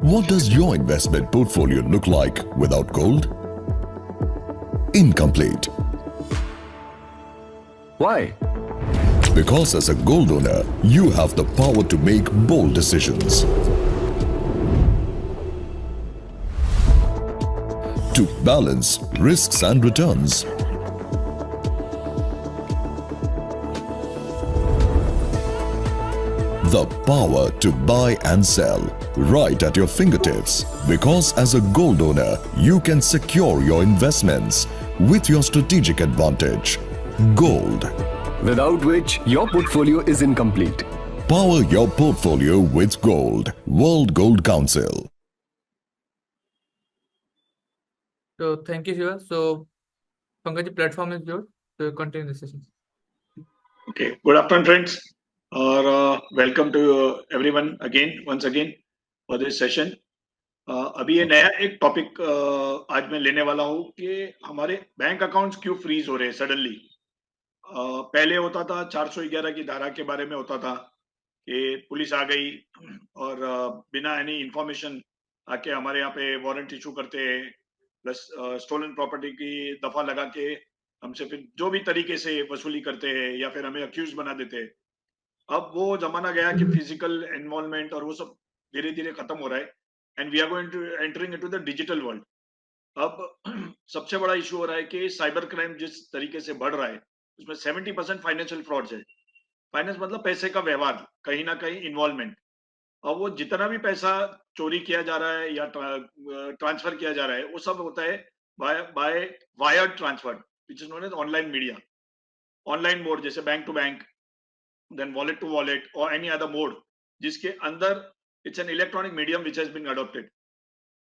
What does your investment portfolio look like without gold? Incomplete. Why? Because as a gold owner, you have the power to make bold decisions. To balance risks and returns. The power to buy and sell right at your fingertips. Because as a gold owner, you can secure your investments with your strategic advantage. Gold. Without which your portfolio is incomplete. Power your portfolio with gold. World Gold Council. So thank you, Shiva. So Pankaj, the platform is yours to continue the session. Okay, good afternoon, friends, और welcome to everyone once again for this session. अभी ये नया एक topic आज मैं लेने वाला हूँ कि हमारे बैंक अकाउंट्स क्यों फ्रीज हो रहे हैं सडनली. पहले होता था 411 की धारा के बारे में होता था कि पुलिस आ गई और बिना एनी इंफॉर्मेशन आके हमारे यहाँ पे वारंट इशू करते हैं, प्लस स्टोलन प्रॉपर्टी की दफा लगा के हमसे फिर जो भी तरीके से वसूली करते हैं या फिर हमें अक्यूज बना देते हैं. अब वो जमाना गया कि फिजिकल इन्वॉल्वमेंट और वो सब धीरे धीरे खत्म हो रहा है and we are going to entering into the digital world. अब सबसे बड़ा इशू हो रहा है कि साइबर क्राइम जिस तरीके से बढ़ रहा है उसमें 70% फाइनेंशियल फ्रॉड्स है. फाइनेंस मतलब पैसे का व्यवहार, कहीं ना कहीं इन्वॉल्वमेंट. और वो जितना भी पैसा चोरी किया जा रहा है या ट्रांसफर किया जा रहा है वो सब होता है by wire transfer, which is known as online media. Online mode जैसे bank to bank, then wallet to wallet और एनी अदर मोड जिसके अंदर it's an electronic medium which has been adopted.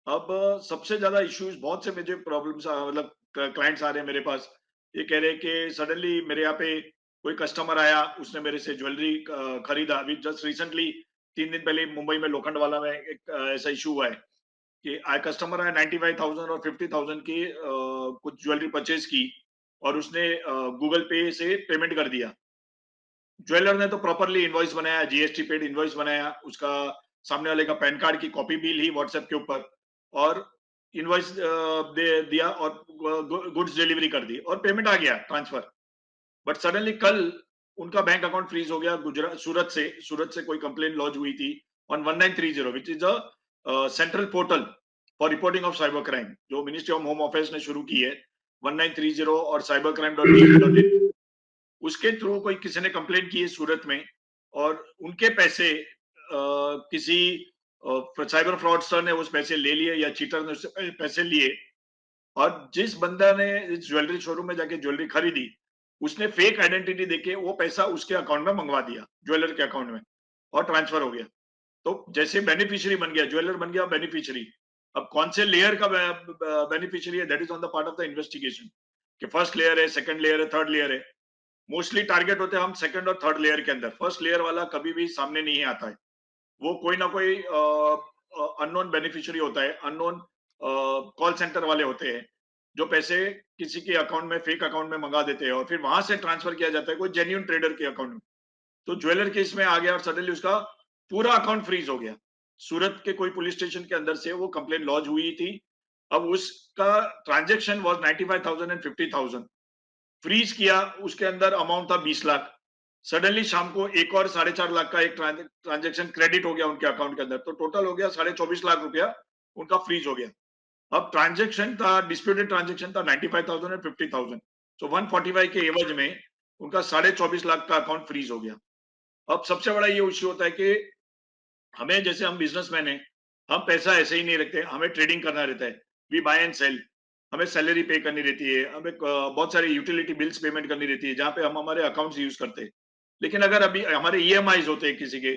अब सबसे ज्यादा इश्यूज, बहुत से मुझे प्रॉब्लम्स मतलब क्लाइंट्स आ रहे हैं मेरे पास, ये कह रहे हैं कि सडनली मेरे यहाँ पे कोई कस्टमर आया, उसने मेरे से ज्वेलरी खरीदा. अभी जस्ट रिसेंटली 3 दिन पहले मुंबई में लोखंडवाला में एक ऐसा इशू हुआ है कि कस्टमर आया 95,000 और 50,000 की कुछ ज्वेलरी परचेज की और उसने गूगल पे से पेमेंट कर दिया. ज्वेलर ने तो प्रॉपरली इनवॉइस बनाया, जीएसटी पेड इनवॉइस बनाया, उसका सामने वाले का पैन कार्ड की कॉपी भी ली व्हाट्सएप के ऊपर और इनवॉइस दे दिया और गुड्स डिलीवरी कर दी और पेमेंट आ गया ट्रांसफर. बट सडनली कल उनका बैंक अकाउंट फ्रीज हो गया. गुजरात सूरत से कोई कंप्लेन लॉन्च हुई थी on 1930 which is a central portal for reporting of cyber crime जो मिनिस्ट्री ऑफ होम ऑफिस ने शुरू की है. 1930 और cybercrime.gov.in, उसके थ्रू कोई किसी ने कंप्लेन की है सूरत में और उनके पैसे किसी साइबर फ्रॉडस्टर ने उस पैसे ले लिए या चीटर ने उससे पैसे लिए. और जिस बंदा ने इस ज्वेलरी शोरूम में जाके ज्वेलरी खरीदी उसने फेक आइडेंटिटी देके वो पैसा उसके अकाउंट में मंगवा दिया, ज्वेलर के अकाउंट में, और ट्रांसफर हो गया. तो जैसे बेनिफिशियरी बन गया, ज्वेलर बन गया बेनिफिशियरी. अब कौन से लेयर का बेनिफिशियरी है, that is on the part of the investigation कि फर्स्ट लेयर है, सेकंड लेयर है, थर्ड लेयर है. मोस्टली टारगेट होते हैं हम सेकंड और थर्ड लेयर के अंदर. फर्स्ट लेयर वाला कभी भी सामने नहीं आता है. वो कोई ना कोई अननोन बेनिफिशियरी होता है, अननोन कॉल सेंटर वाले होते हैं जो पैसे किसी के अकाउंट में, फेक अकाउंट में मंगा देते हैं और फिर वहां से ट्रांसफर किया जाता है कोई जेन्युइन ट्रेडर के अकाउंट में. तो ज्वेलर केस में आ गया और सडनली उसका पूरा अकाउंट फ्रीज हो गया. सूरत के कोई पुलिस स्टेशन के अंदर से वो कंप्लेन लॉन्च हुई थी. अब उसका ट्रांजेक्शन वाज 95,000 एंड 50,000. फ्रीज किया, उसके अंदर अमाउंट था 20 लाख. सडनली शाम को एक और 4.5 लाख का एक ट्रांजेक्शन क्रेडिट हो गया उनके अकाउंट के अंदर, तो टोटल हो गया 24.5 लाख रुपया उनका फ्रीज हो गया. अब ट्रांजेक्शन था, डिस्प्यूटेड ट्रांजेक्शन था 95,000 एंड 50,000. सो 145 के एवज में उनका 24.5 लाख का अकाउंट फ्रीज हो गया. अब सबसे बड़ा ये इश्यू होता है कि हमें, जैसे हम बिजनेसमैन हैं, हम पैसा ऐसे ही नहीं रखते, हमें ट्रेडिंग करना रहता है. We buy and sell. हमें सैलरी पे करनी रहती है, हमें बहुत सारी यूटिलिटी बिल्स पेमेंट करनी रहती है जहां पे हम हमारे अकाउंट्स यूज करते हैं. लेकिन अगर अभी हमारे ईएमआईज होते हैं किसी के,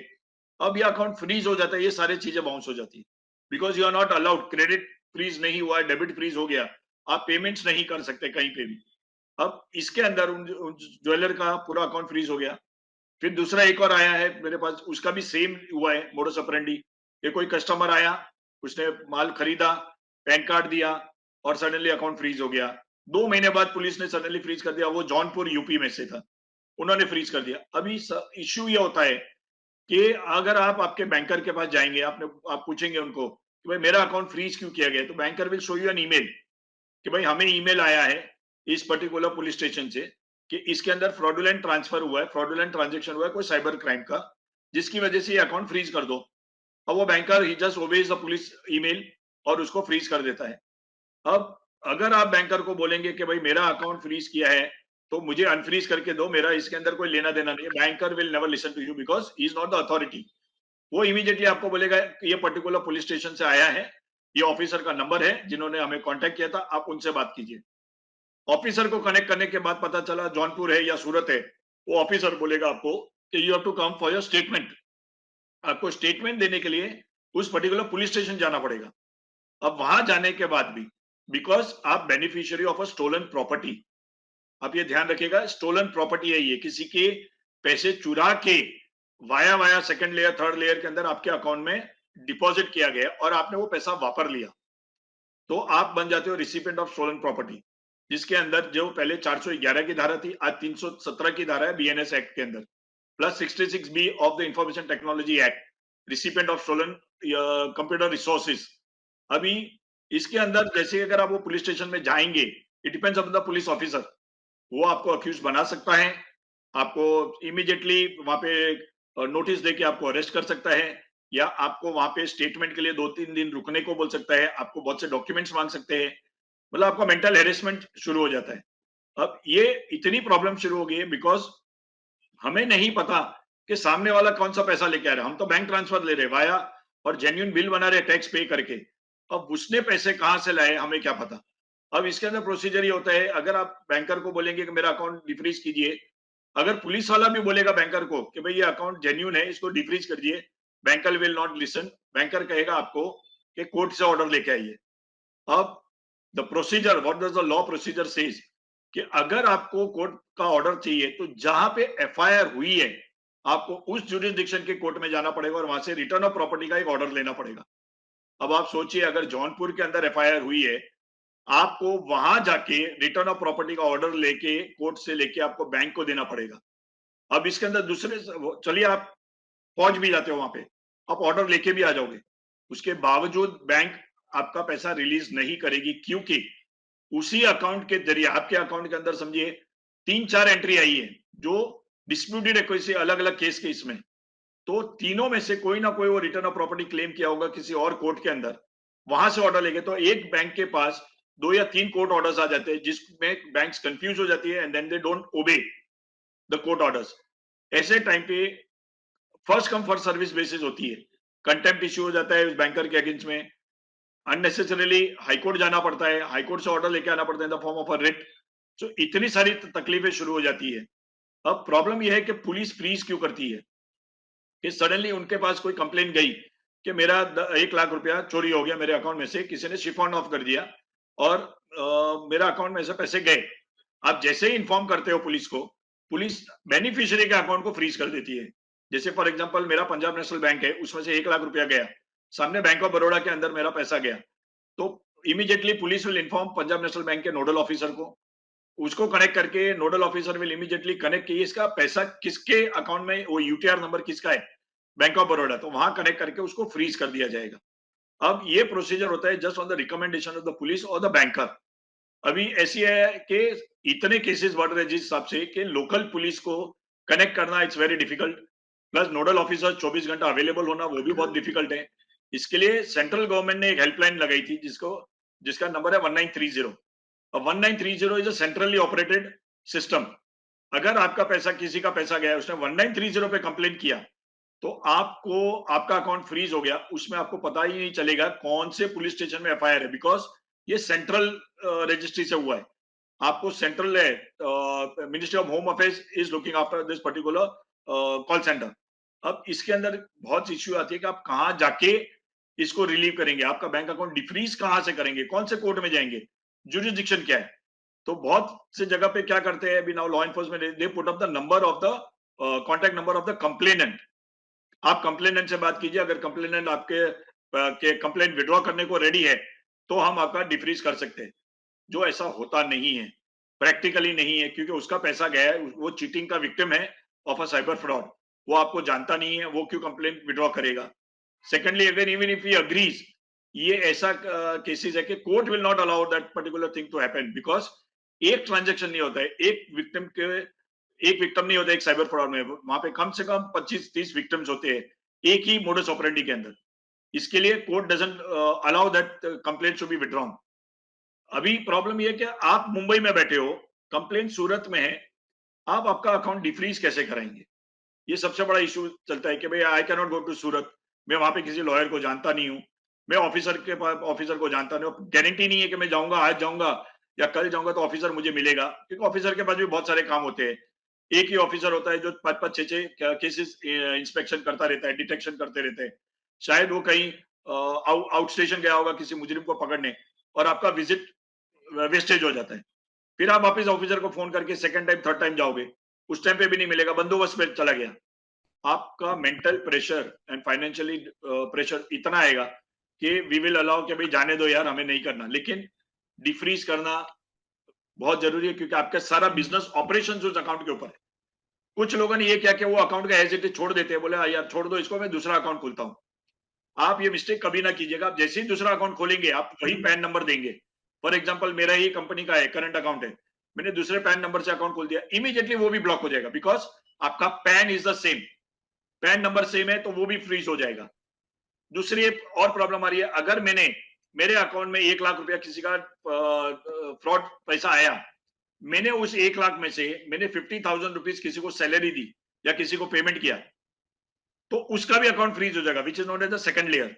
अब ये अकाउंट फ्रीज हो जाता है, ये सारी चीजें बाउंस हो जाती है because you are not allowed. Credit freeze नहीं हुआ है, डेबिट फ्रीज हो गया, आप पेमेंट्स नहीं कर सकते कहीं पे भी. अब इसके अंदर उन ज्वेलर का पूरा अकाउंट फ्रीज हो गया. फिर दूसरा एक और आया है मेरे पास, उसका भी सेम हुआ है मोडस ऑपरेंडी. ये कोई कस्टमर आया, उसने माल खरीदा, पैन कार्ड दिया और सडनली अकाउंट फ्रीज हो गया. 2 महीने बाद पुलिस ने सडनली फ्रीज कर दिया. वो जौनपुर यूपी में से था, उन्होंने फ्रीज कर दिया. अभी इश्यू ये होता है कि अगर आप आपके बैंकर के पास जाएंगे, आप पूछेंगे उनको कि भाई मेरा अकाउंट फ्रीज क्यों किया गया, तो banker will show you an email कि भाई हमें ईमेल आया है इस पर्टिकुलर पुलिस स्टेशन से कि इसके अंदर फ्रॉडुलेंट ट्रांसफर हुआ है, फ्रॉडुलेंट ट्रांजेक्शन हुआ है कोई साइबर क्राइम का, जिसकी वजह से ये अकाउंट फ्रीज कर दो। अब वो banker he just obeys the police email और उसको फ्रीज कर देता है। अब अगर आप बैंकर को बोलेंगे कि भाई मेरा अकाउंट फ्रीज किया है तो मुझे अनफ्रीज करके दो, मेरा इसके अंदर कोई लेना देना नहीं है, banker will never listen to you because he is not the authority. वो इमीडिएटली आपको बोलेगा कि ये पर्टिकुलर पुलिस स्टेशन से आया है, ये ऑफिसर का नंबर है जिन्होंने हमें कांटेक्ट किया था, आप उनसे बात कीजिए। ऑफिसर को कनेक्ट करने के बाद पता चला जौनपुर है या सूरत है, वो ऑफिसर बोलेगा आपको कि you have to come for your statement. आपको स्टेटमेंट देने के लिए उस पर्टिकुलर पुलिस स्टेशन जाना पड़ेगा। अब वहां जाने के बाद भी बिकॉज आप beneficiary of a stolen property, आप ये ध्यान रखिएगा, स्टोलन प्रॉपर्टी है ये, किसी के पैसे चुरा के via via second layer third layer के अंदर आपके अकाउंट में डिपॉजिट किया गया और आपने वो पैसा वापर लिया, तो आप बन जाते हो रिसिपेंट ऑफ स्टोलन प्रॉपर्टी, जिसके अंदर जो पहले 411 की धारा थी, आज 317 की धारा है बीएनएस एक्ट के अंदर, plus 66B of the information technology act, recipient of stolen computer resources. अभी इसके अंदर जैसे अगर आप वो पुलिस स्टेशन में जाएंगे, it depends on the police officer, वो आपको अक्यूज बना सकता है, आपको इमीडिएटली वहां पे नोटिस देके आपको अरेस्ट कर सकता है, या आपको वहां पे स्टेटमेंट के लिए 2-3 दिन रुकने को बोल सकता है, आपको बहुत से डॉक्यूमेंट्स मांग सकते हैं, मतलब आपका मेंटल हेरेसमेंट शुरू हो जाता है। अब ये इतनी प्रॉब्लम शुरू हो गई है बिकॉज हमें नहीं पता कि सामने वाला कौन सा पैसा लेके आ रहा है। हम तो बैंक ट्रांसफर ले रहे वाया और जेन्युइन बिल बना रहे टैक्स पे करके, अब उसने पैसे कहां से लाए हमें क्या पता। अब इसके अंदर प्रोसीजर ये होता है, अगर आप बैंकर को बोलेंगे कि मेरा अकाउंट डिफ्रीज कीजिए, अगर पुलिस वाला भी बोलेगा बैंकर को कि भाई ये अकाउंट जेन्युइन है, इसको डिफ्रीज कर दिए, banker will not listen. Banker कहेगा आपको कि कोर्ट से ऑर्डर लेके आइए। अब the procedure, what does the law procedure says, कि अगर आपको कोर्ट का ऑर्डर चाहिए तो जहां पे एफआईआर हुई है आपको उस जुरिस्डिक्शन के कोर्ट में जाना पड़ेगा और वहां से रिटर्न ऑफ प्रॉपर्टी का एक ऑर्डर लेना पड़ेगा। अब आप सोचिए, अगर जौनपुर के अंदर एफआईआर हुई है, आपको वहां जाके रिटर्न ऑफ प्रॉपर्टी का ऑर्डर लेके कोर्ट से लेके आपको बैंक को देना पड़ेगा। अब इसके अंदर दूसरे, चलिए आप पहुंच भी जाते हो वहां पे, आप ऑर्डर लेके भी आ जाओगे, उसके बावजूद बैंक आपका पैसा रिलीज नहीं करेगी, क्योंकि उसी अकाउंट के जरिए आपके अकाउंट के अंदर समझिए 3-4 एंट्री आई है जो डिस्प्यूटेड है कोई से अलग अलग केस के इसमें, तो तीनों में से कोई ना कोई वो रिटर्न ऑफ प्रॉपर्टी क्लेम किया होगा किसी और कोर्ट के अंदर, वहां से ऑर्डर लेंगे तो एक बैंक के पास 2 या 3 कोर्ट ऑर्डर्स आ जाते हैं, जिसमें बैंक्स कंफ्यूज हो जाती है and then they don't obey the court orders. ऐसे टाइम पे first come first service basis होती है, कंटेम्प्ट इश्यू हो जाता है उस बैंकर के अगेंस्ट में, अननेसेसरीली हाईकोर्ट जाना पड़ता है, हाईकोर्ट से ऑर्डर लेके आना पड़ता है in the form of a writ. So इतनी सारी तकलीफें शुरू हो जाती है। अब प्रॉब्लम यह है कि पुलिस फ्रीज क्यों करती है, कि सडनली उनके पास कोई कंप्लेन गई कि मेरा 1 लाख रुपया चोरी हो गया मेरे अकाउंट में से, किसी ने शिफॉन ऑफ कर दिया और मेरा अकाउंट में से पैसे गए। आप जैसे ही इन्फॉर्म करते हो पुलिस को, पुलिस बेनिफिशियरी के अकाउंट को फ्रीज कर देती है। जैसे फॉर एग्जांपल मेरा पंजाब नेशनल बैंक है, उसमें से 1 लाख रुपया गया, सामने बैंक ऑफ बड़ौदा के अंदर मेरा पैसा गया, तो immediately police will inform Punjab national bank के नोडल ऑफिसर को, उसको कनेक्ट करके nodal officer will immediately connect किए इसका पैसा किसके अकाउंट में, वो यूटीआर नंबर किसका है, बैंक ऑफ बड़ौदा, तो वहां कनेक्ट करके उसको फ्रीज कर दिया जाएगा। अब ये प्रोसीजर होता है just on the recommendation of the police और द बैंकर। अभी ऐसी है कि इतने केसेस बढ़ रहे जिस हिसाब से कि लोकल पुलिस को कनेक्ट करना it's very difficult, plus nodal officer 24 घंटा अवेलेबल होना वो भी बहुत डिफिकल्ट है। इसके लिए सेंट्रल गवर्नमेंट ने एक हेल्पलाइन लगाई थी जिसका नंबर है 1930। 1930 is a centrally operated system. अगर आपका पैसा, किसी का पैसा गया, उसने 1930 पे कंप्लेन किया, तो आपको आपका अकाउंट फ्रीज हो गया, उसमें आपको पता ही नहीं चलेगा कौन से पुलिस स्टेशन में एफआईआर है, बिकॉज ये सेंट्रल रजिस्ट्री से हुआ है। आपको central ministry of home affairs is looking after this particular call centre. अब इसके अंदर बहुत इश्यू आती है कि आप कहाँ जाके इसको रिलीव करेंगे, आपका बैंक अकाउंट डिफ्रीज कहां से करेंगे, कौन से कोर्ट में जाएंगे, जुरिस्डिक्शन क्या है। तो बहुत से जगह पे क्या करते हैं अभी now law enforcement, they put up the number of the contact number of the complainant. आप कंप्लेनेंट से बात कीजिए, अगर कंप्लेनेंट आपके कंप्लेंट विड्रॉ करने को रेडी है तो हम आपका डिफ्रीज कर सकते हैं, जो ऐसा होता नहीं है, प्रैक्टिकली नहीं है, क्योंकि उसका पैसा गया है, वो चीटिंग का विक्टिम है ऑफ अ साइबर फ्रॉड, वो आपको जानता नहीं है, वो क्यों कंप्लेंट विड्रॉ करेगा। सेकेंडली, अगर इवन इफ ही अग्रीज, ये ऐसा केसेस है कि court will not allow that particular thing to happen, because एक ट्रांजेक्शन नहीं होता है, एक विक्टिम नहीं होता एक साइबर फ्रॉड में, वहां पे कम से कम 25-30 विक्टिम्स होते हैं एक ही मोडस ऑपरेंडी के अंदर। इसके लिए court doesn't allow that complaint to be withdrawn. अभी प्रॉब्लम ये है कि आप मुंबई में बैठे हो, कंप्लेंट सूरत में है, आप आपका अकाउंट डिफ्रीज कैसे कराएंगे? ये सबसे बड़ा इशू चलता है कि भाई I can not go to Surat, मैं वहां पे किसी लॉयर को जानता नहीं हूँ, मैं ऑफिसर को जानता नहीं हूँ, गारंटी नहीं है कि मैं जाऊंगा, आज जाऊंगा या कल जाऊंगा तो ऑफिसर मुझे मिलेगा, क्योंकि ऑफिसर के पास भी बहुत सारे काम होते हैं। एक ही ऑफिसर होता है जो 5-6 केसेस इंस्पेक्शन करता रहता है, डिटेक्शन करते रहते हैं। शायद वो कहीं आउट स्टेशन गया होगा किसी मुजरिम को पकड़ने, और आपका विजिट वेस्टेज हो जाता है। फिर आप वापस ऑफिसर को फोन करके सेकंड टाइम थर्ड टाइम जाओगे, उस टाइम पे भी नहीं मिलेगा, बंदोबस्त पे चला गया। आपका mental pressure and financially pressure इतना आएगा कि वी विल अलाउ कि भाई जाने दो यार, हमें नहीं करना। लेकिन डिफ्रीज करना बहुत जरूरी है, क्योंकि आपका सारा बिजनेस ऑपरेशन उस अकाउंट के ऊपर है। कुछ लोगों ने ये किया कि वो अकाउंट का एज इट इज छोड़ देते हैं, बोले यार छोड़ दो इसको, मैं दूसरा अकाउंट खोलता हूँ। आप ये मिस्टेक कभी ना कीजिएगा। आप जैसे ही दूसरा अकाउंट खोलेंगे आप वही पैन नंबर देंगे। फॉर एग्जांपल मेरा ही कंपनी का है, करंट अकाउंट है, मैंने दूसरे पैन नंबर से अकाउंट खोल दिया, इमीडिएटली वो भी ब्लॉक हो जाएगा, बिकॉज आपका pan is the same, pan number same है, तो वो भी फ्रीज हो जाएगा। दूसरी एक और प्रॉब्लम आ रही है, अगर मैंने मेरे अकाउंट में 1 लाख रुपया किसी का फ्रॉड पैसा आया, मैंने उस 1 लाख में से मैंने 50,000 रुपीज किसी को सैलरी दी या किसी को पेमेंट किया, तो उसका भी अकाउंट फ्रीज हो जाएगा, which is not as the second layer.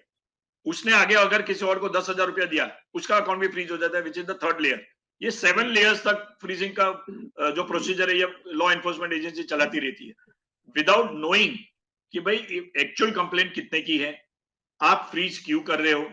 उसने आगे अगर किसी और को 10,000 रुपया दिया, उसका अकाउंट भी फ्रीज हो जाता है, which is the third layer. ये 7 लेयर्स तक फ्रीजिंग का जो प्रोसीजर है, ये लॉ एनफोर्समेंट एजेंसी चलाती रहती है, विदाउट नोइंग कि भाई एक्चुअल कंप्लेंट कितने की है, आप फ्रीज क्यों कर रहे हो।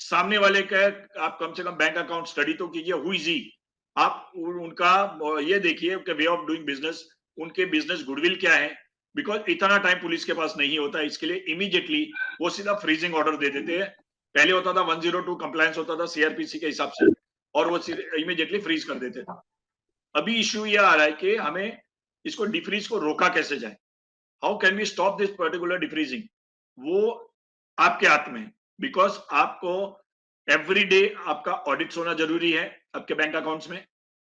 सामने वाले का आप कम से कम बैंक अकाउंट स्टडी तो कीजिए, हु इज ही, आप उनका ये देखिए कि वे ऑफ डूइंग बिजनेस, उनके बिजनेस गुडविल क्या है, बिकॉज इतना टाइम पुलिस के पास नहीं होता। इसके लिए इमीडिएटली वो सीधा फ्रीजिंग ऑर्डर दे देते हैं। पहले होता था 102 कंप्लायंस होता था सीआरपीसी के हिसाब से, और वो इमीडिएटली फ्रीज कर देते थे। अभी इश्यू ये आ रहा है कि हमें इसको डिफ्रीज को रोका कैसे जाए, how can we stop this particular defreezing, वो आपके हाथ में। बिकॉज आपको एवरी डे आपका ऑडिट होना जरूरी है आपके बैंक अकाउंट्स में,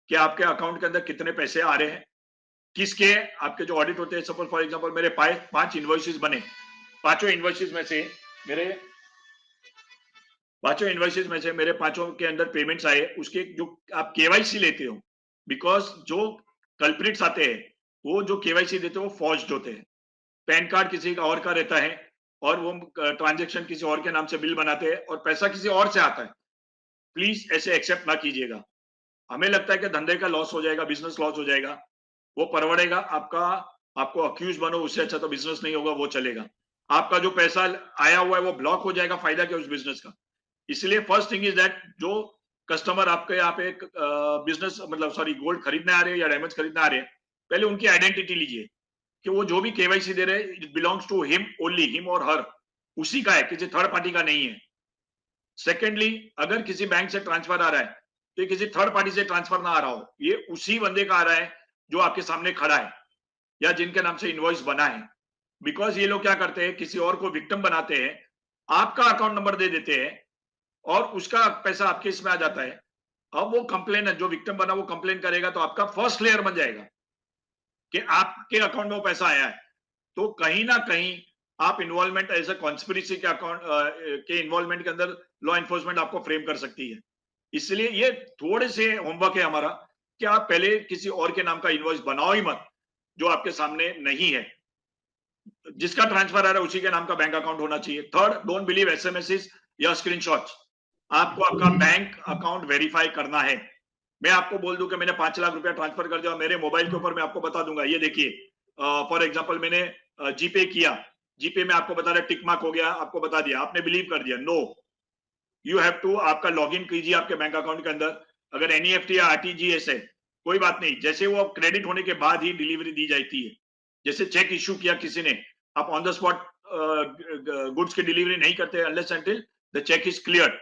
कि आपके अकाउंट के अंदर कितने पैसे आ रहे हैं, किसके आपके जो ऑडिट होते हैं। सपोज फॉर एग्जांपल मेरे 5 इनवॉइसेस बने, पांचों इनवॉइसेस में से मेरे पांचों के अंदर पेमेंट्स आए, उसके जो आप केवाईसी लेते हो, बिकॉज जो कल्प्रिट्स आते हैं वो जो केवाईसी देते हो वो फॉर्ज्ड होते हैं, पैन कार्ड किसी का और का रहता है, और वो ट्रांजैक्शन किसी और के नाम से बिल बनाते हैं और पैसा किसी और से आता है। प्लीज ऐसे एक्सेप्ट ना कीजिएगा। हमें लगता है कि धंधे का लॉस हो जाएगा, बिजनेस लॉस हो जाएगा, वो परवड़ेगा आपको अक्यूज बनो, उससे अच्छा तो बिजनेस नहीं होगा, वो चलेगा। आपका जो पैसा आया हुआ है वो ब्लॉक हो जाएगा, फायदा क्या उस बिजनेस का। इसलिए फर्स्ट थिंग इज दैट, जो कस्टमर आपके यहाँ पे बिजनेस गोल्ड खरीदने आ रहे हैं या डायमंड्स खरीदने आ रहे हैं, पहले उनकी आइडेंटिटी लीजिए कि वो जो भी केवाईसी दे रहे हैं it belongs to him only, him और हर, उसी का है, किसी थर्ड पार्टी का नहीं है। सेकेंडली, अगर किसी बैंक से ट्रांसफर आ रहा है तो ये किसी थर्ड पार्टी से ट्रांसफर ना आ रहा हो, ये उसी बंदे का आ रहा है जो आपके सामने खड़ा है या जिनके नाम से इनवॉइस बना है। बिकॉज ये लोग क्या करते हैं, किसी और को विक्टिम बनाते हैं, आपका अकाउंट नंबर दे देते हैं और उसका पैसा आपके इसमें आ जाता है। अब वो कंप्लेन है, जो विक्टिम बना वो कंप्लेन करेगा तो आपका फर्स्ट लेयर बन जाएगा कि आपके अकाउंट में वो पैसा आया है। तो कहीं ना कहीं आप इन्वॉल्वमेंट एज ए कॉन्स्पिरेसी के अकाउंट के इन्वॉल्वमेंट के अंदर लॉ एनफोर्समेंट आपको फ्रेम कर सकती है। इसलिए ये थोड़े से होमवर्क है हमारा कि आप पहले किसी और के नाम का इनवॉइस बनाओ ही मत जो आपके सामने नहीं है। जिसका ट्रांसफर आ रहा है उसी के नाम का बैंक अकाउंट होना चाहिए। थर्ड, डोंट बिलीव एसएमएस या स्क्रीनशॉट्स। आपको आपका बैंक अकाउंट वेरीफाई करना है। मैं आपको बोल दूं कि मैंने 5 लाख रुपया ट्रांसफर कर दिया, मेरे मोबाइल के ऊपर मैं आपको बता दूंगा, ये देखिए फॉर एग्जांपल मैंने जीपे किया, जीपे में आपको बता रहा है टिक मार्क हो गया, आपको बता दिया, आपने बिलीव कर दिया। नो, यू हैव टू आपका लॉगिन कीजिए आपके बैंक अकाउंट के अंदर। अगर एनईएफटी या आरटीजीएस है कोई बात नहीं, जैसे वो क्रेडिट होने के बाद ही डिलीवरी दी जाती है। जैसे चेक इश्यू किया किसी ने, आप ऑन द स्पॉट गुड्स की डिलीवरी नहीं करते unless until the cheque is clear.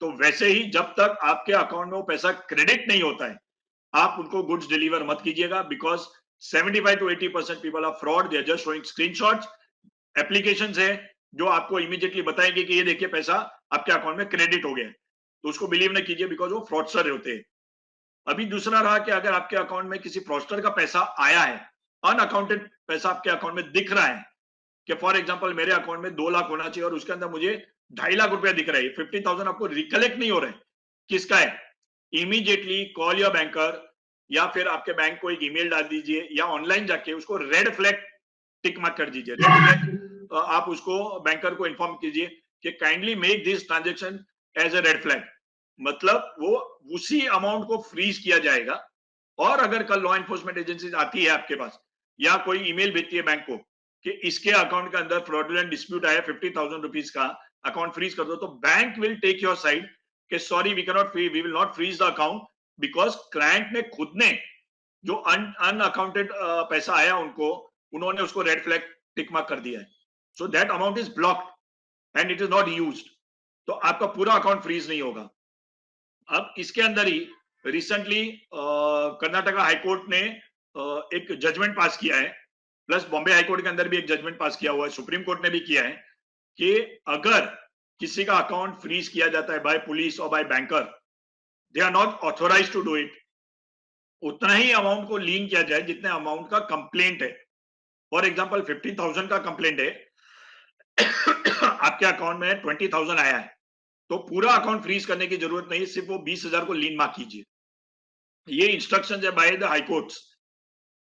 तो वैसे ही जब तक आपके अकाउंट में वो पैसा क्रेडिट नहीं होता है आप उनको गुड्स डिलीवर मत कीजिएगा, because 75 to 80% people are fraud, they are just showing screenshots. Applications है जो आपको इमीडिएटली बताएंगे कि ये देखिए पैसा आपके अकाउंट में क्रेडिट हो गया है, तो उसको बिलीव न कीजिए, बिकॉज वो फ्रॉडस्टर होते हैं। अभी दूसरा रहा कि अगर आपके अकाउंट में किसी फ्रॉडस्टर का पैसा आया है, अनअकाउंटेड पैसा आपके अकाउंट में दिख रहा है, कि फॉर एग्जांपल मेरे अकाउंट में 2 लाख होना चाहिए और उसके अंदर मुझे 2.5 लाख रुपया दिख रहा है, 50,000 आपको रिकलेक्ट नहीं हो रहा है किसका है, इमीडिएटली कॉल योर बैंकर, या फिर आपके बैंक को एक ईमेल डाल दीजिए, या ऑनलाइन जाके उसको रेड फ्लैग टिक मार्क कर दीजिए। रेड फ्लैग आप उसको बैंकर को इन्फॉर्म कीजिए कि kindly make this transaction as a red flag, मतलब वो उसी अमाउंट को फ्रीज किया जाएगा। और अगर कल लॉ एनफोर्समेंट एजेंसी आती है आपके पास, या कोई ईमेल भेजती है बैंक को कि इसके अकाउंट के अंदर फ्रॉडुलेंट डिस्प्यूट आया 50,000 रुपीज का, अकाउंट फ्रीज कर दो, तो bank will take your side कि sorry we will not freeze the account, because client ने खुद ने जो अनअकाउंटेड पैसा आया उनको, उन्होंने उसको रेड फ्लैग टिक मार्क कर दिया है, so that amount is blocked and it is not used, तो आपका पूरा अकाउंट फ्रीज नहीं होगा। अब इसके अंदर ही रिसेंटली कर्नाटका हाईकोर्ट ने एक जजमेंट पास किया है, प्लस बॉम्बे हाईकोर्ट के अंदर भी एक जजमेंट पास किया हुआ है, सुप्रीम कोर्ट ने भी किया है कि अगर किसी का अकाउंट फ्रीज किया जाता है बाय पुलिस और by banker, they are not authorised to do it, उतना ही अमाउंट को लीन किया जाए जितने अमाउंट का कंप्लेंट है। फॉर एग्जांपल 50,000 का कंप्लेंट है, आपके अकाउंट में 20,000 आया है, तो पूरा अकाउंट फ्रीज करने की जरूरत नहीं, सिर्फ वो 20,000 को लीन मार्क कीजिए। ये इंस्ट्रक्शन है by the high courts,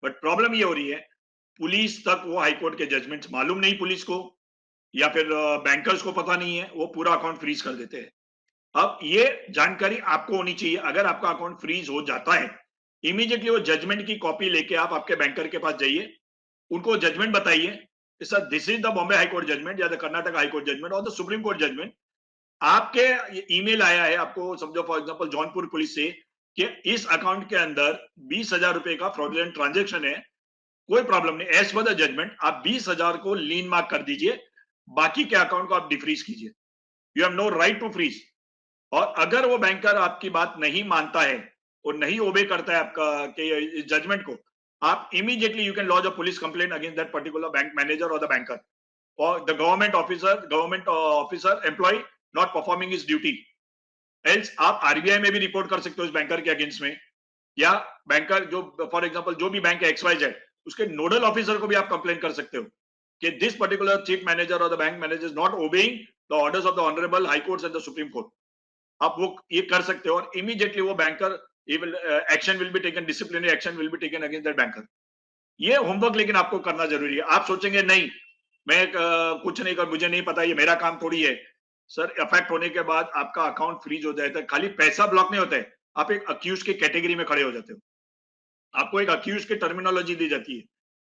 but problem ये हो रही है पुलिस तक वो हाईकोर्ट के जजमेंट्स मालूम नहीं पुलिस को, या फिर बैंकर्स को पता नहीं है, वो पूरा अकाउंट फ्रीज कर देते हैं। अब ये जानकारी आपको होनी चाहिए, अगर आपका अकाउंट फ्रीज हो जाता है, इमीडिएटली वो जजमेंट की कॉपी लेके आप आपके बैंकर के पास जाइए, उनको जजमेंट बताइए, sir this is the Bombay high court judgement या द कर्नाटक हाईकोर्ट जजमेंट और द सुप्रीम कोर्ट जजमेंट, आपके ईमेल आया है आपको, समझो फॉर एग्जांपल जौनपुर पुलिस से कि इस अकाउंट के अंदर 20,000 रुपए का फ्रॉडुलेंट ट्रांजैक्शन है, कोई प्रॉब्लम नहीं, एज पर द जजमेंट आप 20,000 को लीन मार्क कर दीजिए, बाकी के अकाउंट को आप डिफ्रीज कीजिए, you have no right to freeze. और अगर वो बैंकर आपकी बात नहीं मानता है और नहीं ओबे करता है आपका के जजमेंट को, आप immediately you can launch a police complaint against that particular bank manager और द बैंकर और the government officer employ not performing his duty. Else आप आरबीआई में भी रिपोर्ट कर सकते हो इस बैंकर के अगेंस्ट में, या बैंकर जो फॉर एग्जांपल जो भी बैंक है XYZ, उसके नोडल ऑफिसर को भी आप कंप्लेन कर सकते हो कि दिस पर्टिकुलर चीफ मैनेजर और the bank manager is not obeying the orders of the honourable high courts and the supreme court. आप वो ये कर सकते हो और इमीडिएटली वो banker action will be taken, disciplinary action will be taken against that banker. ये homework लेकिन आपको करना जरूरी है। आप सोचेंगे नहीं मैं कुछ नहीं कर, मुझे नहीं पता, ये मेरा काम थोड़ी है। सर इफेक्ट होने के बाद आपका अकाउंट फ्रीज हो जाता है, खाली पैसा ब्लॉक नहीं होता है, आप एक अक्यूज की कैटेगरी में खड़े हो जाते हो, आपको एक अक्यूज की टर्मिनोलॉजी दी जाती है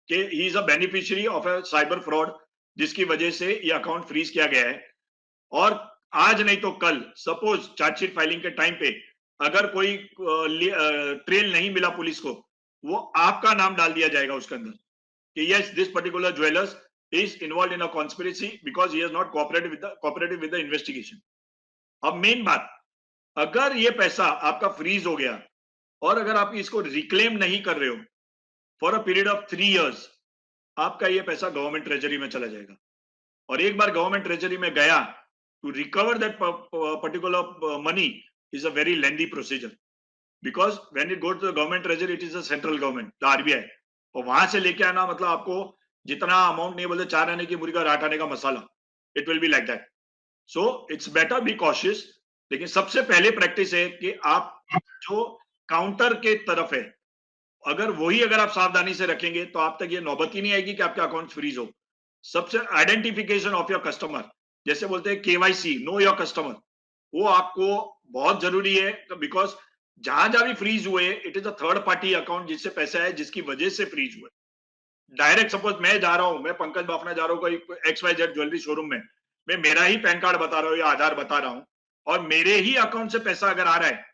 कि he is a beneficiary of a cyber fraud, जिसकी वजह से ये अकाउंट फ्रीज किया गया है। और आज नहीं तो कल सपोज चार्जशीट फाइलिंग के टाइम पे अगर कोई ट्रेल नहीं मिला पुलिस को, वो आपका नाम डाल दिया जाएगा उसके अंदर कि yes this particular jewellers is involved in a conspiracy because he has not cooperated with the investigation। अब मेन बात, अगर ये पैसा आपका फ्रीज हो गया और अगर आप इसको रिक्लेम नहीं कर रहे हो for a period of 3 years, आपका ये पैसा गवर्नमेंट ट्रेजरी में चला जाएगा। और एक बार गवर्नमेंट ट्रेजरी में गया, to recover that particular money is a very lengthy procedure, because when it goes to the government treasury it is a central government, the RBI, और वहां से लेके आना मतलब आपको जितना अमाउंट नहीं बोलते 4 आने की मुर्गी और 8 आने का मसाला, it will be like that. So it's better be cautious. लेकिन सबसे पहले प्रैक्टिस है कि आप जो काउंटर के तरफ है, अगर आप सावधानी से रखेंगे तो आप तक ये नौबत ही नहीं आएगी कि आपके अकाउंट फ्रीज हो। सबसे आइडेंटिफिकेशन ऑफ योर कस्टमर, जैसे बोलते हैं KYC, नो योर कस्टमर, वो आपको बहुत जरूरी है, बिकॉज जहां जहां भी फ्रीज हुए it is a third party account जिससे पैसा है, जिसकी वजह से फ्रीज हुए। डायरेक्ट सपोज मैं जा रहा हूं, मैं पंकज बाफना जा रहा हूं कोई XYZ ज्वेलरी शोरूम में, मैं मेरा ही पैन कार्ड बता रहा हूं या आधार बता रहा हूं और मेरे ही अकाउंट से पैसा अगर आ रहा है,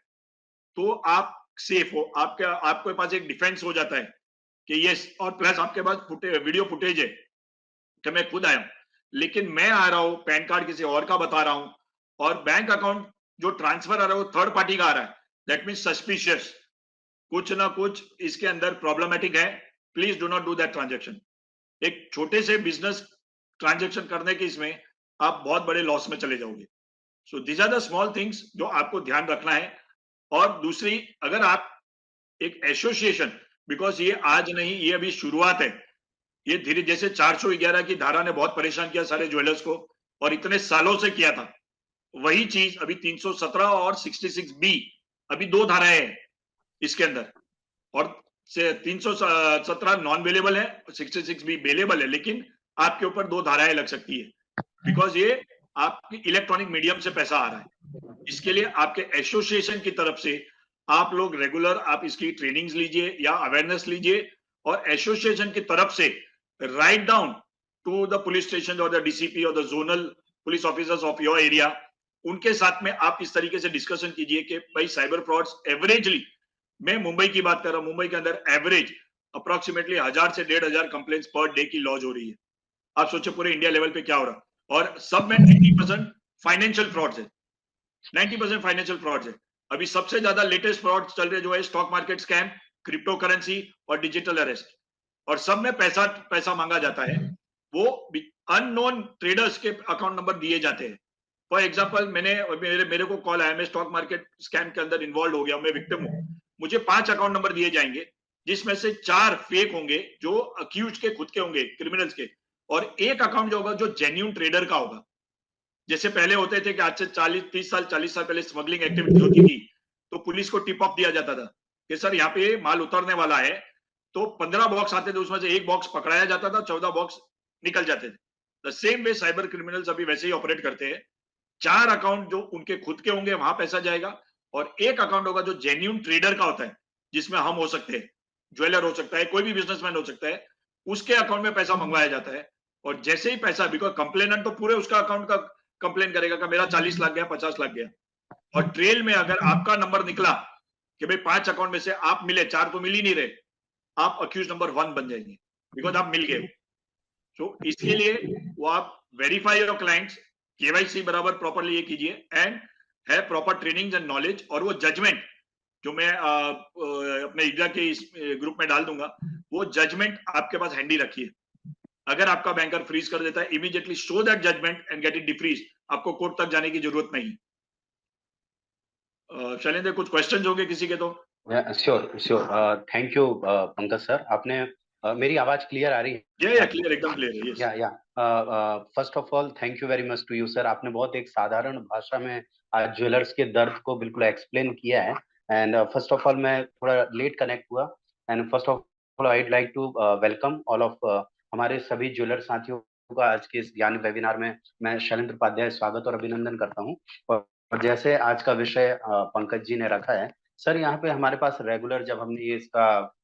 तो आप सेफ हो, आपके पास एक डिफेंस हो जाता है कि यस, और प्लस आपके पास वीडियो फुटेज है कि मैं खुद आया हूं, लेकिन मैं आ रहा हूं पैन कार्ड किसी और का बता रहा हूं और बैंक अकाउंट जो ट्रांसफर आ रहा है वो थर्ड पार्टी का आ रहा है, दैट मीन सस्पिशियस, कुछ ना कुछ इसके अंदर प्रॉब्लमेटिक है। Please do not do that transaction. एक छोटे से बिजनेस ट्रांजेक्शन करने के इसमें आप बहुत बड़े लॉस में चले जाओगे। So this are the small things जो आपको ध्यान रखना है। और दूसरी, अगर आप एक एसोसिएशन, बिकॉज ये आज नहीं, ये अभी शुरुआत है, ये धीरे, जैसे 411 की धारा ने बहुत परेशान किया सारे ज्वेलर्स को और इतने सालों से किया था, वही चीज अभी 317 और 66B, अभी 2 धाराएं हैं इसके अंदर, और 317 नॉन वेलेबल है, 66B वेलेबल है, लेकिन आपके ऊपर 2 धाराएं लग सकती है, बिकॉज ये आपकी इलेक्ट्रॉनिक मीडियम से पैसा आ रहा है। इसके लिए आपके एसोसिएशन की तरफ से आप लोग रेगुलर आप इसकी ट्रेनिंग्स लीजिए या अवेयरनेस लीजिए, और एसोसिएशन की तरफ से write down to the police station और द डीसीपी और the zonal police officers of your area, उनके साथ में आप इस तरीके से डिस्कशन कीजिए कि भाई साइबर फ्रॉड्स एवरेजली, मैं मुंबई की बात कर रहा हूं, मुंबई के अंदर एवरेज अप्रोक्सीमेटली 1000 से 1500 कंप्लेंट्स पर डे की लॉज हो रही है। आप सोचो पूरे इंडिया लेवल पे क्या हो रहा है, और सब में 90% फाइनेंशियल फ्रॉड्स है, 90% फाइनेंशियल फ्रॉड्स है। अभी सबसे ज्यादा लेटेस्ट फ्रॉड चल रहे जो है stock market scam, crypto currency और डिजिटल अरेस्ट, और सब में पैसा मांगा जाता है, वो अननोन ट्रेडर्स के अकाउंट नंबर दिए जाते हैं। फॉर एग्जांपल, मेरे को कॉल आया, मैं स्टॉक मार्केट स्कैम के अंदर इन्वॉल्व हो गया, मैं विक्टिम हूं, मुझे 5 अकाउंट नंबर दिए जाएंगे, जिसमें से 4 फेक होंगे जो अक्यूज के खुद के होंगे, क्रिमिनल्स के, और एक अकाउंट जो होगा जो जेन्युइन ट्रेडर का होगा। जैसे पहले होते थे कि आज से 40 साल पहले स्मगलिंग एक्टिविटी होती थी, तो पुलिस को टिप ऑफ दिया जाता था कि सर यहाँ पे माल उतरने वाला है, तो 15 बॉक्स आते थे, उसमें से एक बॉक्स पकड़ाया जाता था, 14 बॉक्स निकल जाते थे। The same way cyber criminals अभी वैसे ही ऑपरेट करते हैं। 4 अकाउंट जो उनके खुद के होंगे वहां पैसा जाएगा, और एक अकाउंट होगा जो जेन्युइन ट्रेडर का होता है, जिसमें हम हो सकते हैं, ज्वेलर हो सकता है, कोई भी बिजनेसमैन हो सकता है, उसके अकाउंट में पैसा मंगवाया जाता है। और जैसे ही पैसा, बिकॉज कंप्लेनेंट तो पूरे उसका अकाउंट का कंप्लेन करेगा कि मेरा 40 लाख गया, 50 लाख गया, और ट्रेल में अगर आपका नंबर निकला कि भाई 5 अकाउंट में से आप मिले, 4 तो मिल ही नहीं रहे, आप अक्यूज नंबर 1 बन जाएंगे, बिकॉज आप मिल गए। तो इसके लिए वो आप वेरीफाई योर क्लाइंट्स, केवाईसी बराबर प्रॉपरली ये कीजिए, एंड है प्रॉपर ट्रेनिंग एंड नॉलेज, और वो जजमेंट जो मैं अपने इग्जा के इस ग्रुप में डाल दूंगा, वो जजमेंट आपके पास हैंडी रखिए। अगर आपका बैंकर फ्रीज कर देता है, immediately show that judgement and get it defreeze, आपको कोर्ट तक जाने की जरूरत नहीं। शैलेंद्र, कुछ क्वेश्चंस होंगे किसी के तो? Sure sure, thank you Pankaj sir, आपने मेरी आवाज क्लियर आ रही है? या क्लियर, एकदम क्लियर है। यस या first of all thank you very much to you sir, आपने बहुत एक साधारण भाषा में आज ज्वेलर्स के दर्द को बिल्कुल एक्सप्लेन किया है। एंड फर्स्ट ऑफ ऑल मैं थोड़ा लेट कनेक्ट हुआ, and first of all I'd like to welcome all of हमारे सभी ज्वेलर साथियों का आज के इस ज्ञान वेबिनार में मैं शैलेंद्र उपाध्याय स्वागत और अभिनंदन करता हूँ। और जैसे आज का विषय पंकज जी ने रखा है सर, यहाँ पे हमारे पास रेगुलर जब हमने ये इसका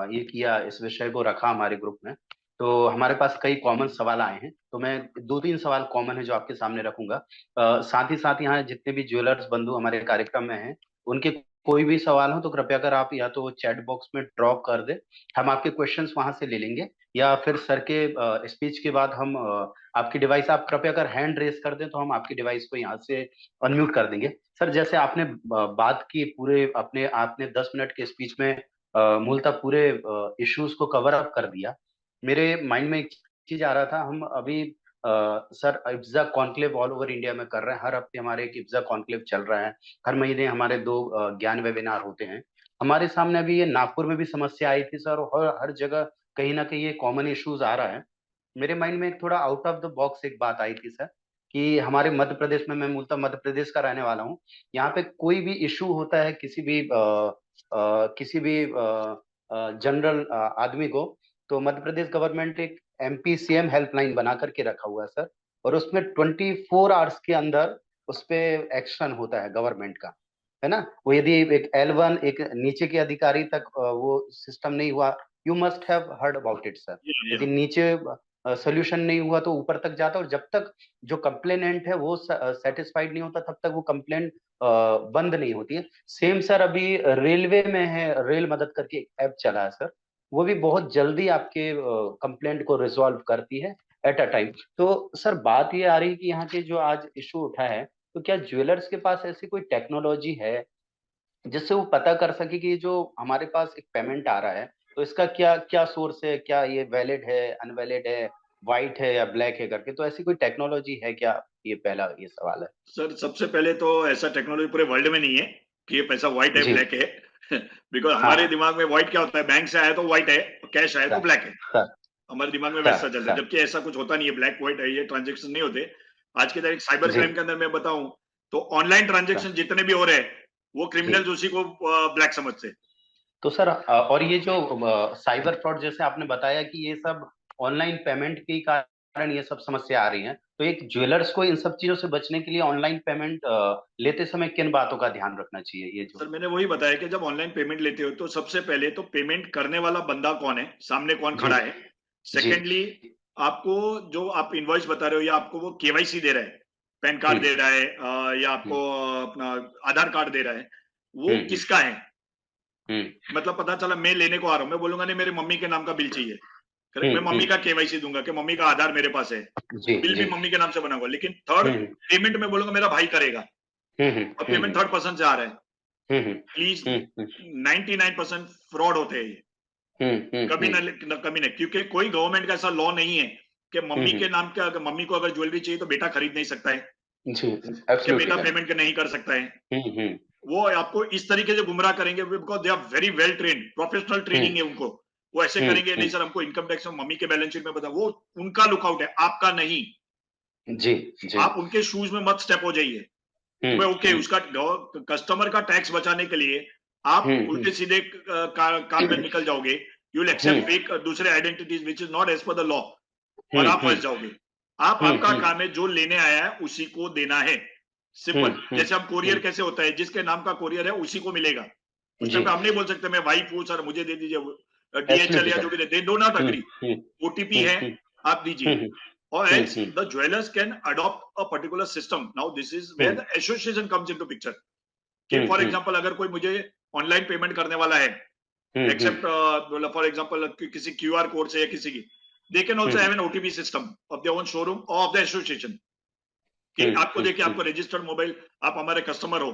ये किया, इस विषय को रखा हमारे ग्रुप में, तो हमारे पास कई कॉमन सवाल आए हैं, तो मैं 2-3 सवाल कॉमन है जो आपके सामने रखूंगा। साथ ही साथ यहाँ जितने भी ज्वेलर्स बंधु हमारे कार्यक्रम में हैं, उनके कोई भी सवाल हो तो कृपया कर आप या तो चैट बॉक्स में ड्रॉप कर दे, हम आपके क्वेश्चंस वहां से ले लेंगे, या फिर सर के स्पीच के बाद हम आपकी डिवाइस, आप कृपया कर हैंड रेस कर दें तो हम आपकी डिवाइस को यहाँ से अनम्यूट कर देंगे। सर जैसे आपने बात की, पूरे अपने आपने 10 मिनट के स्पीच में मूलतः पूरे इश्यूज को कवर अप कर दिया। मेरे माइंड में एक चीज आ रहा था, हम अभी sir IBJA conclave all over India में कर रहे हैं, हर हफ्ते हमारे एक इब्जा कॉन्क्लेव चल रहा है, हर महीने हमारे 2 ज्ञान वेबिनार होते हैं। हमारे सामने अभी ये नागपुर में भी समस्या आई थी सर, और हर जगह कहीं ना कहीं ये कॉमन इश्यूज आ रहा है। मेरे माइंड में एक थोड़ा आउट ऑफ द बॉक्स एक बात आई थी सर, कि हमारे मध्य प्रदेश में, मैं मूलतः मध्य प्रदेश का रहने वाला हूँ, यहाँ पे कोई भी इशू होता है किसी भी जनरल आदमी को, तो मध्य प्रदेश गवर्नमेंट एक MPCM हेल्पलाइन बना करके रखा हुआ है सर, और उसमें 24 आवर्स के अंदर उस पे एक्शन होता है गवर्नमेंट का, है ना। वो यदि एक L1 एक नीचे के अधिकारी तक वो सिस्टम नहीं हुआ, you must have heard about it sir, यदि नीचे सोल्यूशन नहीं हुआ तो ऊपर तक जाता, और जब तक जो कंप्लेनेंट है वो सेटिस्फाइड नहीं होता तब तक वो कंप्लेंट बंद नहीं होती है। सेम सर अभी रेलवे में है, रेल मदद करके एक ऐप चला है सर, वो भी बहुत जल्दी आपके कंप्लेंट को रिजॉल्व करती है एट अ टाइम। तो सर बात ये आ रही है कि यहाँ के जो आज इशू उठा है, तो क्या ज्वेलर्स के पास ऐसी कोई टेक्नोलॉजी है जिससे वो पता कर सके कि जो हमारे पास एक पेमेंट आ रहा है तो इसका क्या क्या सोर्स है, क्या ये वैलिड है, अनवैलिड है, व्हाइट है या ब्लैक है करके, तो ऐसी कोई टेक्नोलॉजी है क्या ये पहला ये सवाल है। सर सबसे पहले तो ऐसा टेक्नोलॉजी पूरे वर्ल्ड में नहीं है कि ये पैसा व्हाइट है जी। ब्लैक है बिकॉज हाँ, हमारे हाँ। दिमाग में व्हाइट क्या होता है, बैंक से आया तो व्हाइट है, कैश आया तो सर, ब्लैक है, सर, हमारे दिमाग में सर, वैसा चलता है, सर। जबकि ऐसा कुछ होता नहीं है, ब्लैक व्हाइट है, ये ट्रांजेक्शन नहीं होते। आज के तारीख साइबर जी, क्राइम के अंदर मैं बताऊं तो ऑनलाइन सर, ट्रांजेक्शन जितने भी हो रहे हैं वो जी। क्रिमिनल्स उसी को ब्लैक समझते हैं। तो सर और ये जो साइबर फ्रॉड जैसे आपने बताया कि ये सब ऑनलाइन पेमेंट के कारण ये सब समस्या आ रही है, तो एक ज्वेलर्स को इन सब चीजों से बचने के लिए ऑनलाइन पेमेंट लेते समय किन बातों का ध्यान रखना चाहिए? ये जो सर मैंने वही बताया कि जब ऑनलाइन पेमेंट लेते हो तो सबसे पहले तो पेमेंट करने वाला बंदा कौन है, सामने कौन जी, खड़ा है। जी, सेकेंडली आपको जो आप इनवॉइस बता रहे हो या आपको वो केवाईसी दे रहा है, पैन कार्ड दे हम्म, रहा है या आपको अपना आधार कार्ड दे रहा है, वो हम्म, किसका है। हम्म, मतलब पता चला मैं लेने को आ रहा हूँ, मैं बोलूंगा नहीं मेरे मम्मी के नाम का बिल चाहिए, मैं मम्मी का केवाईसी दूंगा कि मम्मी का आधार मेरे पास है, जी, बिल भी जी, मम्मी के नाम से बना हुआ, लेकिन थर्ड हम्म, पेमेंट में बोलूंगा मेरा भाई करेगा और पेमेंट थर्ड पर्सन से आ रहा है। हम्म, प्लीज हम्म, 99% फ्रॉड होते हैं ये, कभी ना कभी नहीं, क्योंकि कोई गवर्नमेंट का ऐसा लॉ नहीं है कि मम्मी के नाम के, अगर मम्मी को अगर ज्वेलरी चाहिए तो बेटा खरीद नहीं सकता है, जी, कि एब्सोल्युटली बेटा करेक्ट। पेमेंट नहीं कर सकता है। हम्म, वो आपको इस तरीके से गुमराह करेंगे because they are very well train, professional training है उनको। वो ऐसे करेंगे नहीं सर हमको इनकम टैक्स में मम्मी के बैलेंस शीट में बता, वो उनका लुकआउट है, आपका नहीं। जी, जी, आप उनके शूज में मत स्टेप हो जाइए। मैं ओके उसका कस्टमर का टैक्स बचाने के लिए आप उल्टे सीधे काम में निकल जाओगे, यू विल एक्सेप्ट फेक दूसरे identities which is not as per the law, और आप फंस जाओगे। आप आपका काम है जो लेने आया है उसी को देना है, सिंपल। जैसे हम कोरियर कैसे होता है, जिसके नाम का कोरियर है उसी को मिलेगा। उस टाइम पे हम नहीं बोल सकते मैं वाइफ हूँ सर मुझे दे दीजिए, डीएचएल एब्सोल्युटली या जो भी they do not agree, OTP है आप दीजिए, correct. or else the jewelers can adopt a particular system. Now this is where the association comes into picture. कि फॉर एग्जांपल अगर कोई मुझे ऑनलाइन पेमेंट करने वाला है, एक्सेप्ट फॉर एग्जांपल किसी क्यूआर कोड से या किसी की, they can also have an OTP system of their own showroom और ऑफ द एसोसिएशन, कि आपको देखिए आपको रजिस्टर्ड मोबाइल, आप हमारे कस्टमर हो,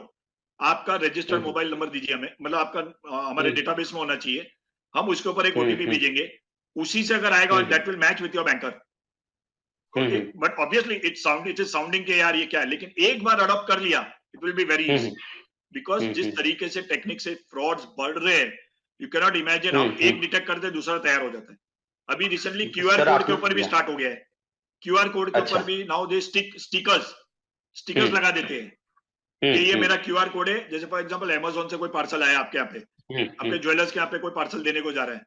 आपका रजिस्टर्ड मोबाइल नंबर दीजिए हमें, मतलब आपका हमारे डेटाबेस में होना चाहिए, हम उसके ऊपर एक ओटीपी भेजेंगे, उसी से अगर आएगा that will match with your banker. Okay, but obviously it is sounding के यार ये क्या है, लेकिन एक बार अडॉप्ट कर लिया it will be very easy, because जिस तरीके से टेक्निक से फ्रॉड्स बढ़ रहे हैं, यू कैन नॉट इमेजिन, हम एक डिटेक्ट करते हैं दूसरा तैयार हो जाता है। अभी रिसेंटली क्यूआर सर कोड के आपने ऊपर भी स्टार्ट हो गया है, क्यूआर कोड के अच्छा ऊपर भी नाउ दे स्टिकर्स लगा देते हैं कि ये मेरा क्यूआर कोड है। जैसे फॉर एग्जांपल अमेज़न से कोई पार्सल आया आपके यहाँ पे, आपके ज्वेलर्स के यहाँ पे कोई पार्सल देने को जा रहा है,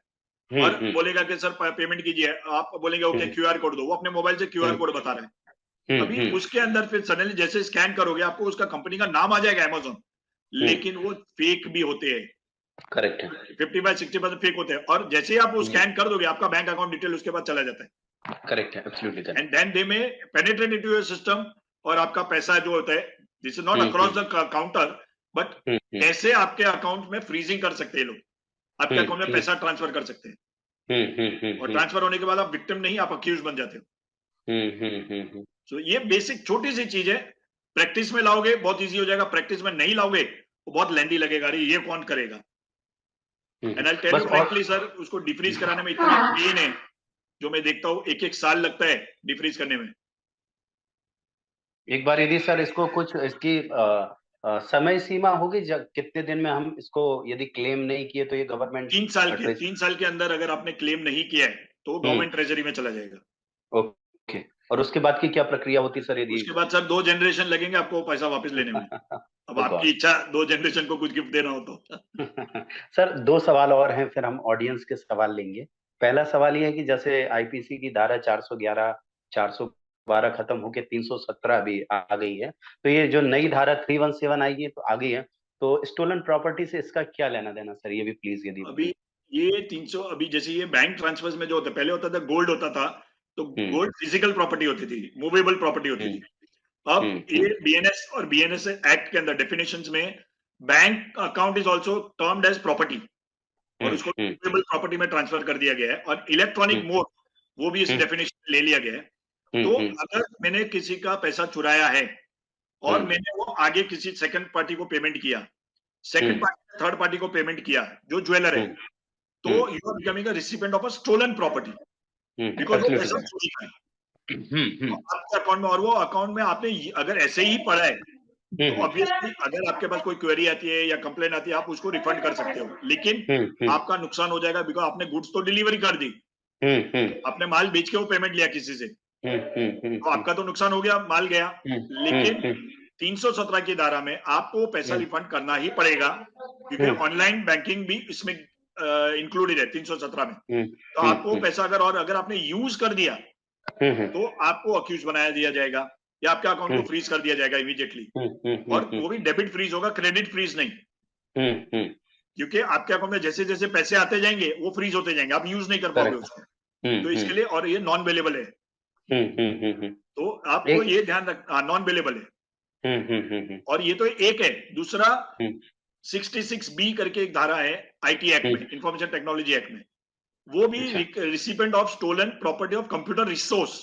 और बोलेगा कि सर पेमेंट कीजिए, आप बोलेंगे ओके क्यूआर कोड दो, वो अपने मोबाइल से क्यूआर कोड बता रहे हैं। अभी उसके अंदर फिर सडनली जैसे स्कैन करोगे आपको उसका कंपनी का नाम आ जाएगा अमेज़न, लेकिन वो फेक भी होते हैं, करेक्ट है, 50-60% फेक होते हैं, और जैसे ही आप वो स्कैन कर दोगे आपका बैंक अकाउंट डिटेल उसके बाद चला जाता है, करेक्ट है, absolutely correct. And then they may penetrate into your system, और आपका पैसा जो होता है, this is not across the counter, but कैसे आपके अकाउंट में फ्रीजिंग कर सकते हैं लोग, आपके अकाउंट में पैसा ट्रांसफर कर सकते हैं, और ट्रांसफर होने के बाद आप विक्टिम नहीं, आप अक्यूज बन जाते हो। तो ये बेसिक छोटी सी चीज है, प्रैक्टिस में लाओगे बहुत इजी हो जाएगा, प्रैक्टिस में नहीं लाओगे तो बहुत लेंदी लगेगा, अरे ये कौन करेगा। And I tell you frankly sir, उसको डिफ्रीज कराने में इतना पेन है जो मैं देखता हूँ, एक साल लगता है डिफ्रीज करने में। एक बार यदि सर इसको कुछ इसकी समय सीमा होगी, कितने दिन में हम इसको यदि क्लेम नहीं किए तो ये गवर्नमेंट 3 साल के अंदर अगर आपने क्लेम नहीं किया है तो गवर्नमेंट ट्रेजरी में चला जाएगा। ओके, और उसके बाद की क्या प्रक्रिया होती सर? यदि उसके बाद सर 2 जनरेशन लगेंगे आपको पैसा वापस लेने में। अब आपकी इच्छा 2 जनरेशन को कुछ गिफ्ट देना हो तो। सर 2 सवाल और हैं, फिर हम ऑडियंस के सवाल लेंगे। पहला सवाल ये है कि जैसे आईपीसी की धारा 411, 412 खत्म होके 317 अभी आ गई है, तो ये जो नई धारा 317 आई है तो आ गई है, तो स्टोलन प्रॉपर्टी से इसका क्या लेना देना सर, ये भी प्लीज यदि। अभी ये 300, अभी जैसे ये बैंक ट्रांसफर्स में जो होता है, पहले होता था गोल्ड होता था, तो गोल्ड फिजिकल प्रॉपर्टी होती थी, मूवेबल प्रॉपर्टी होती थी। अब ये बीएनएस और बीएनएस एक्ट के अंदर डेफिनेशंस में bank account is also termed as property, और उसको मूवेबल प्रॉपर्टी में ट्रांसफर कर दिया गया है, और इलेक्ट्रॉनिक मोड वो भी इस डेफिनेशन में ले लिया गया है। तो अगर मैंने किसी का पैसा चुराया है और मैंने वो आगे किसी सेकंड पार्टी को पेमेंट किया, सेकंड पार्टी थर्ड पार्टी को पेमेंट किया, जो ज्वेलर है, तो you are becoming a recipient of a stolen property, because वो पैसा चोरी का है। तो आपके अकाउंट में, और वो अकाउंट में आपने अगर ऐसे ही पड़ा है तो ऑब्वियसली अगर आपके पास कोई क्वेरी आती है या कंप्लेन आती है आप उसको रिफंड कर सकते हो, लेकिन आपका नुकसान हो जाएगा बिकॉज आपने गुड्स तो डिलीवरी कर दी, आपने माल बेच के वो पेमेंट लिया किसी से, तो आपका तो नुकसान हो गया, माल गया। लेकिन 317 की धारा में आपको पैसा रिफंड करना ही पड़ेगा क्योंकि ऑनलाइन बैंकिंग भी इसमें इंक्लूडेड है 317 में। तो आपको पैसा अगर आपने यूज कर दिया तो आपको अक्यूज बनाया दिया जाएगा या आपके अकाउंट को फ्रीज कर दिया जाएगा इमीडिएटली, और वो भी डेबिट फ्रीज होगा, क्रेडिट फ्रीज नहीं, क्योंकि आपके अकाउंट में जैसे जैसे पैसे आते जाएंगे वो फ्रीज होते जाएंगे, आप यूज नहीं कर पाओगे उसको। तो इसके लिए, और ये नॉन अवेलेबल है, तो आपको ये ध्यान रखना, नॉन अवेलेबल है। और ये तो एक है। दूसरा 66B करके एक धारा है आईटी एक्ट में, इंफॉर्मेशन टेक्नोलॉजी एक्ट में, वो भी recipient of stolen property of computer resource.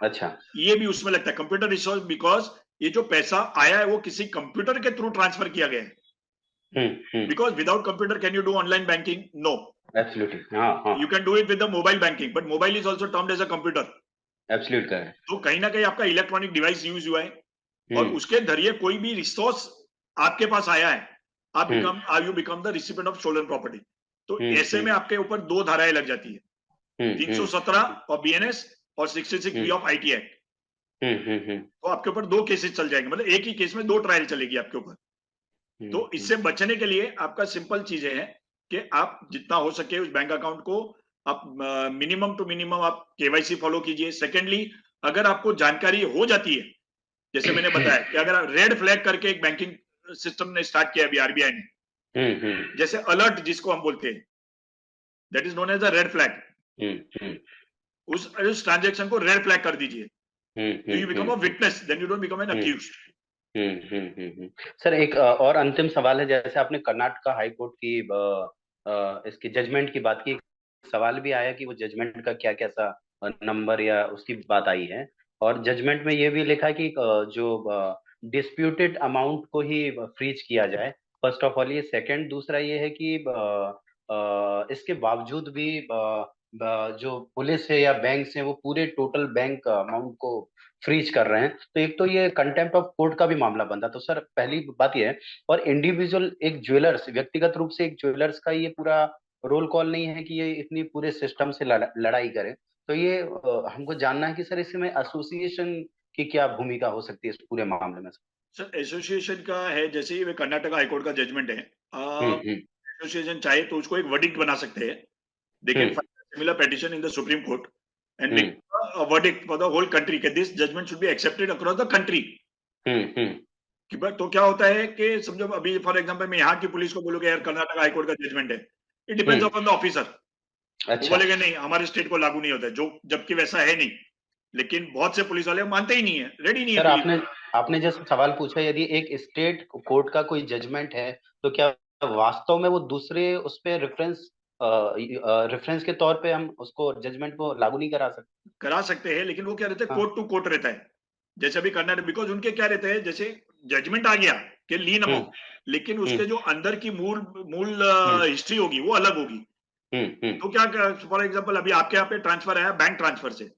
अच्छा, ये भी उसमें लगता है कंप्यूटर रिसोर्स, बिकॉज ये जो पैसा आया है वो किसी कंप्यूटर के थ्रू ट्रांसफर किया गया है। Because without computer can you do online banking? No, absolutely. You can do it with the mobile banking, but mobile is also termed as a computer. Absolutely correct. तो कहीं ना कहीं आपका electronic device use हुआ है और उसके जरिए कोई भी रिसोर्स आपके पास आया है, you become the recipient of stolen property. तो ऐसे में आपके ऊपर 2 धाराएं लग जाती है, 317 और बीएनएस और 66B ऑफ आईटी एक्ट। तो आपके ऊपर 2 केसेस चल जाएंगे, मतलब एक ही केस में 2 ट्रायल चलेगी आपके ऊपर। तो इससे बचने के लिए आपका सिंपल चीजें हैं कि आप जितना हो सके उस बैंक अकाउंट को आप मिनिमम टू मिनिमम आप केवाईसी फॉलो कीजिए। सेकेंडली, अगर आपको जानकारी हो जाती है, जैसे मैंने बताया कि अगर रेड फ्लैग करके एक बैंकिंग सिस्टम ने स्टार्ट किया अभी आरबीआई ने, जैसे अलर्ट जिसको हम बोलते हैं, that is known as a red flag. उस ट्रांजैक्शन को रेड फ्लैग कर दीजिए, you become a witness, then you don't become an accused. Sir एक और अंतिम सवाल है, जैसे आपने कर्नाटका हाई कोर्ट की इसकी जजमेंट की बात की, सवाल भी आया कि वो जजमेंट का क्या कैसा नंबर या उसकी बात आई है, और जजमेंट में ये भी लिखा है कि जो डिस्प्यूटेड अमाउंट को ही फ्रीज किया जाए, फर्स्ट ऑफ ऑल ये। सेकंड, दूसरा ये है कि इसके बावजूद भी जो पुलिस है या बैंक है वो पूरे टोटल बैंक अमाउंट को फ्रीज कर रहे हैं, तो एक तो ये कंटेम्प्ट ऑफ कोर्ट का भी मामला बनता। तो सर पहली बात ये है, और इंडिविजुअल एक ज्वेलर्स, व्यक्तिगत रूप से एक ज्वेलर्स का ये पूरा रोल कॉल नहीं है कि ये इतनी पूरे सिस्टम से लड़ाई करे। तो ये हमको जानना है कि सर इसमें एसोसिएशन की क्या भूमिका हो सकती है इस पूरे मामले में? सर एसोसिएशन का है, जैसे ये कर्नाटक हाईकोर्ट का जजमेंट है, एसोसिएशन चाहे तो उसको एक वर्डिक्ट बना सकते हैं, they can file similar petition in the supreme court and make a verdict for the whole country कि this judgement should be accepted across the country. तो क्या होता है कि समझो अभी फॉर एग्जांपल मैं यहाँ की पुलिस को बोलूंगा यार कर्नाटक हाईकोर्ट का जजमेंट है, it depends upon the officer. वो बोलेगा नहीं हमारे स्टेट को लागू नहीं होता है, जो जबकि वैसा है नहीं, लेकिन बहुत से पुलिस वाले मानते ही नहीं है, रेडी नहीं है। सर आपने जैसे सवाल पूछा, यदि एक स्टेट कोर्ट का कोई जजमेंट है तो क्या वास्तव में वो दूसरे उस पे रेफरेंस के तौर पे हम उसको जजमेंट को लागू नहीं करा सकते हैं, लेकिन वो क्या रहता है, कोर्ट टू कोर्ट रहता है। जैसे अभी कर्नाटक, बिकॉज उनके क्या रहते हैं, जैसे जजमेंट आ गया कि लीन अमाउंट, लेकिन उसके जो अंदर की मूल हिस्ट्री होगी वो अलग होगी। तो क्या फॉर एग्जाम्पल अभी आपके यहाँ पे ट्रांसफर आया बैंक ट्रांसफर से,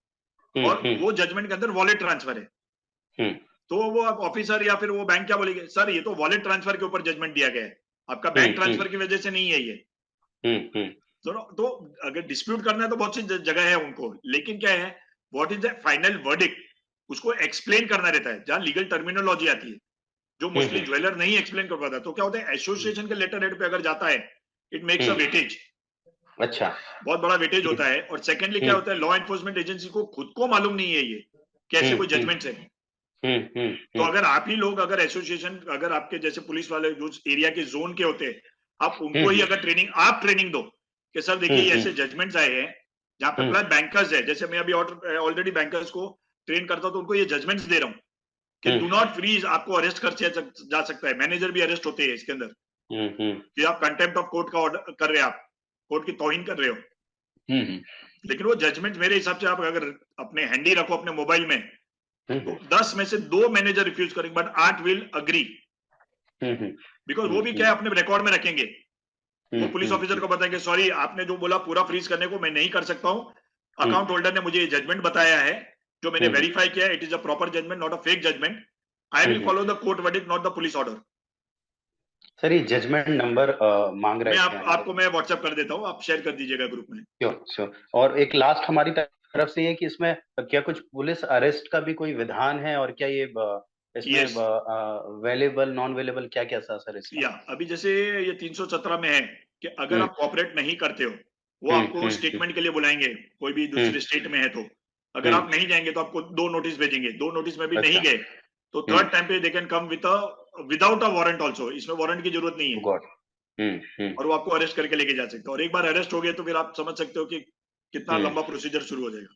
और वो जजमेंट के अंदर वॉलेट ट्रांसफर है, तो वो ऑफिसर या फिर वो बैंक क्या बोलेंगे, सर ये तो वॉलेट ट्रांसफर के ऊपर जजमेंट दिया गया है, आपका बैंक ट्रांसफर की वजह से नहीं है ये। तो अगर डिस्प्यूट करना है तो बहुत सी जगह है उनको, लेकिन क्या है, what is the final verdict, उसको एक्सप्लेन करना रहता है, जहां लीगल टर्मिनोलॉजी आती है जो मोस्टली ज्वेलर नहीं एक्सप्लेन कर पाता। तो क्या होता है, एसोसिएशन के लेटर हेड पे अगर जाता है, इट मेक्स अ वेटेज। अच्छा, बहुत बड़ा वेटेज होता है। और सेकेंडली क्या होता है, लॉ एनफोर्समेंट एजेंसी को खुद को मालूम नहीं है ये कैसे कोई जजमेंट है। तो अगर आप ही लोग, अगर एसोसिएशन, अगर आपके जैसे पुलिस वाले जो एरिया के जोन के होते हैं, आप उनको ही अगर ट्रेनिंग दो कि सर देखिए ऐसे जजमेंट्स आए हैं, जहां पे प्लस बैंकर्स है, जैसे मैं अभी ऑलरेडी बैंकर्स को ट्रेन करता हूं, तो उनको ये जजमेंट्स दे रहा हूं कि डू नॉट फ्रीज, आपको अरेस्ट कर जा सकता है, मैनेजर भी अरेस्ट होते हैं इसके अंदर, कि आप कंटेम्प्ट ऑफ कोर्ट का ऑर्डर कर रहे हैं, आप कोर्ट की तौहीन कर रहे हो। लेकिन वो जजमेंट मेरे हिसाब से आप अगर अपने हैंडी रखो अपने मोबाइल में, तो 10 में से 2 मैनेजर रिफ्यूज करेंगे, बट 8 विल अग्री, बिकॉज वो भी क्या है, अपने रिकॉर्ड में रखेंगे। वो पुलिस ऑफिसर को बताएंगे सॉरी आपने जो बोला पूरा फ्रीज करने को मैं नहीं कर सकता हूँ, अकाउंट होल्डर ने मुझे जजमेंट बताया है जो मैंने वेरीफाई किया है, it is a proper judgement, not a fake judgement. I will follow the court verdict, not the police order. Sir ये जजमेंट नंबर मांग रहे थे आपको मैं व्हाट्सएप कर देता हूँ, आप शेयर कर दीजिएगा ग्रुप में. श्योर. और एक लास्ट हमारी तरफ से ये कि इसमें क्या कुछ पुलिस अरेस्ट का भी कोई विधान है, और क्या ये इसमें वेलेबल नॉन वेलेबल क्या क्या सर इसमें? या अभी जैसे ये 317 में है कि अगर आप कोऑपरेट नहीं करते हो, वो आपको स्टेटमेंट के लिए बुलाएंगे, कोई भी दूसरे स्टेट में है तो. अगर आप नहीं जाएंगे तो आपको 2 नोटिस भेजेंगे. 2 नोटिस में भी नहीं गए तो थर्ड टाइम पे they can come without a warrant also. इसमें वारंट की जरूरत नहीं है. और वो आपको अरेस्ट करके लेके जा सकते हैं. और एक बार अरेस्ट हो गए तो फिर आप समझ सकते हो कि कितना लंबा प्रोसीजर शुरू हो जाएगा.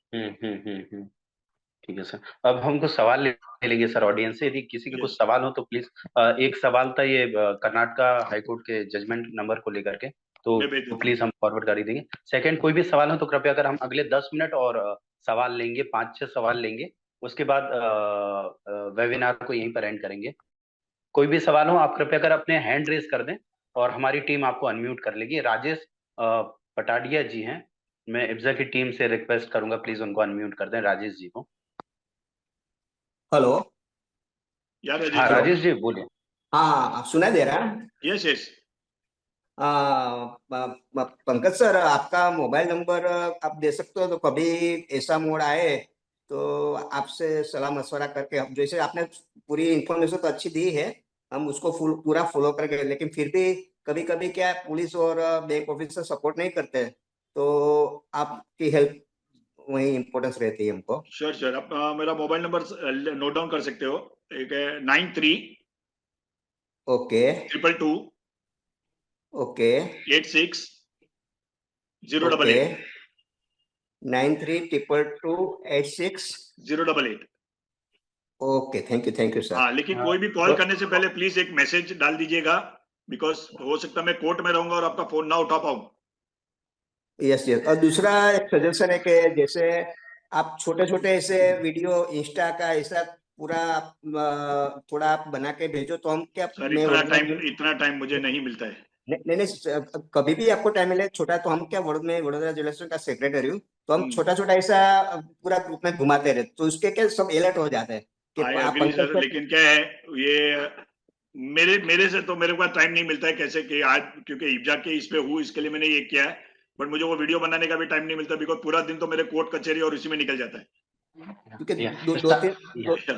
ठीक है सर. अब हमको सवाल ले लेंगे सर ऑडियंस से. यदि किसी के कुछ सवाल हो तो प्लीज. एक सवाल था ये कर्नाटका हाईकोर्ट के जजमेंट नंबर को लेकर के, तो प्लीज हम फॉरवर्ड कर ही देंगे. सेकंड, कोई भी सवाल हो तो कृपया कर, हम अगले 10 मिनट और सवाल लेंगे, 5-6 सवाल लेंगे. उसके बाद वेबिनार को यहीं पर एंड करेंगे. कोई भी सवाल हो आप कृपया कर अपने हैंड रेज कर दें और हमारी टीम आपको अनम्यूट कर लेगी. राजेश पटाडिया जी हैं, मैं इब्जा की टीम से रिक्वेस्ट करूंगा प्लीज उनको अनम्यूट कर दें, राजेश जी को. हेलो. हाँ राजेश जी बोलिए. हाँ सुनाई दे रहा है? Yes yes. पंकज सर, आपका मोबाइल नंबर आप दे सकते हो तो कभी ऐसा मोड आए तो आपसे सलाह मशवरा करके, हम जैसे आपने पूरी इंफॉर्मेशन तो अच्छी दी है, हम उसको पूरा फॉलो करके, लेकिन फिर भी कभी कभी क्या पुलिस और बैंक ऑफिसर सपोर्ट नहीं करते, तो आपकी हेल्प वही इम्पोर्टेंस रहती है हमको. श्योर. आप मेरा मोबाइल नंबर नोट डाउन कर सकते हो. एक है 93 okay 222 okay 86 088. 932286 088. Okay. Thank you sir. हाँ, लेकिन कोई भी कॉल करने से पहले प्लीज एक मैसेज डाल दीजिएगा, बिकॉज हो सकता है मैं कोर्ट में रहूंगा और आपका फोन ना उठा पाऊं. यस. और दूसरा एक सजेशन है कि जैसे आप छोटे छोटे ऐसे वीडियो इंस्टा का ऐसा पूरा थोड़ा आप बना के भेजो तो हम क्या. सर इतना टाइम मुझे नहीं मिलता है. नहीं, कभी भी आपको टाइम मिले छोटा, तो हम क्या वडोदरा ज्वेलर्स का सेक्रेटरी हूँ, तो हम छोटा छोटा ऐसा पूरा ग्रुप में घुमाते रहते, तो उसके क्या सब अलर्ट हो जाते हैं कि सर, लेकिन क्या है ये मेरे से तो मेरे पास टाइम नहीं मिलता है कैसे कि आज, क्योंकि इब्जा के इस पे हूँ, इसके लिए मैंने ये किया है. बट मुझे वो वीडियो बनाने का भी टाइम नहीं मिलता, बिकॉज पूरा दिन तो मेरे कोर्ट कचहरी और इसी में निकल जाता है. क्योंकि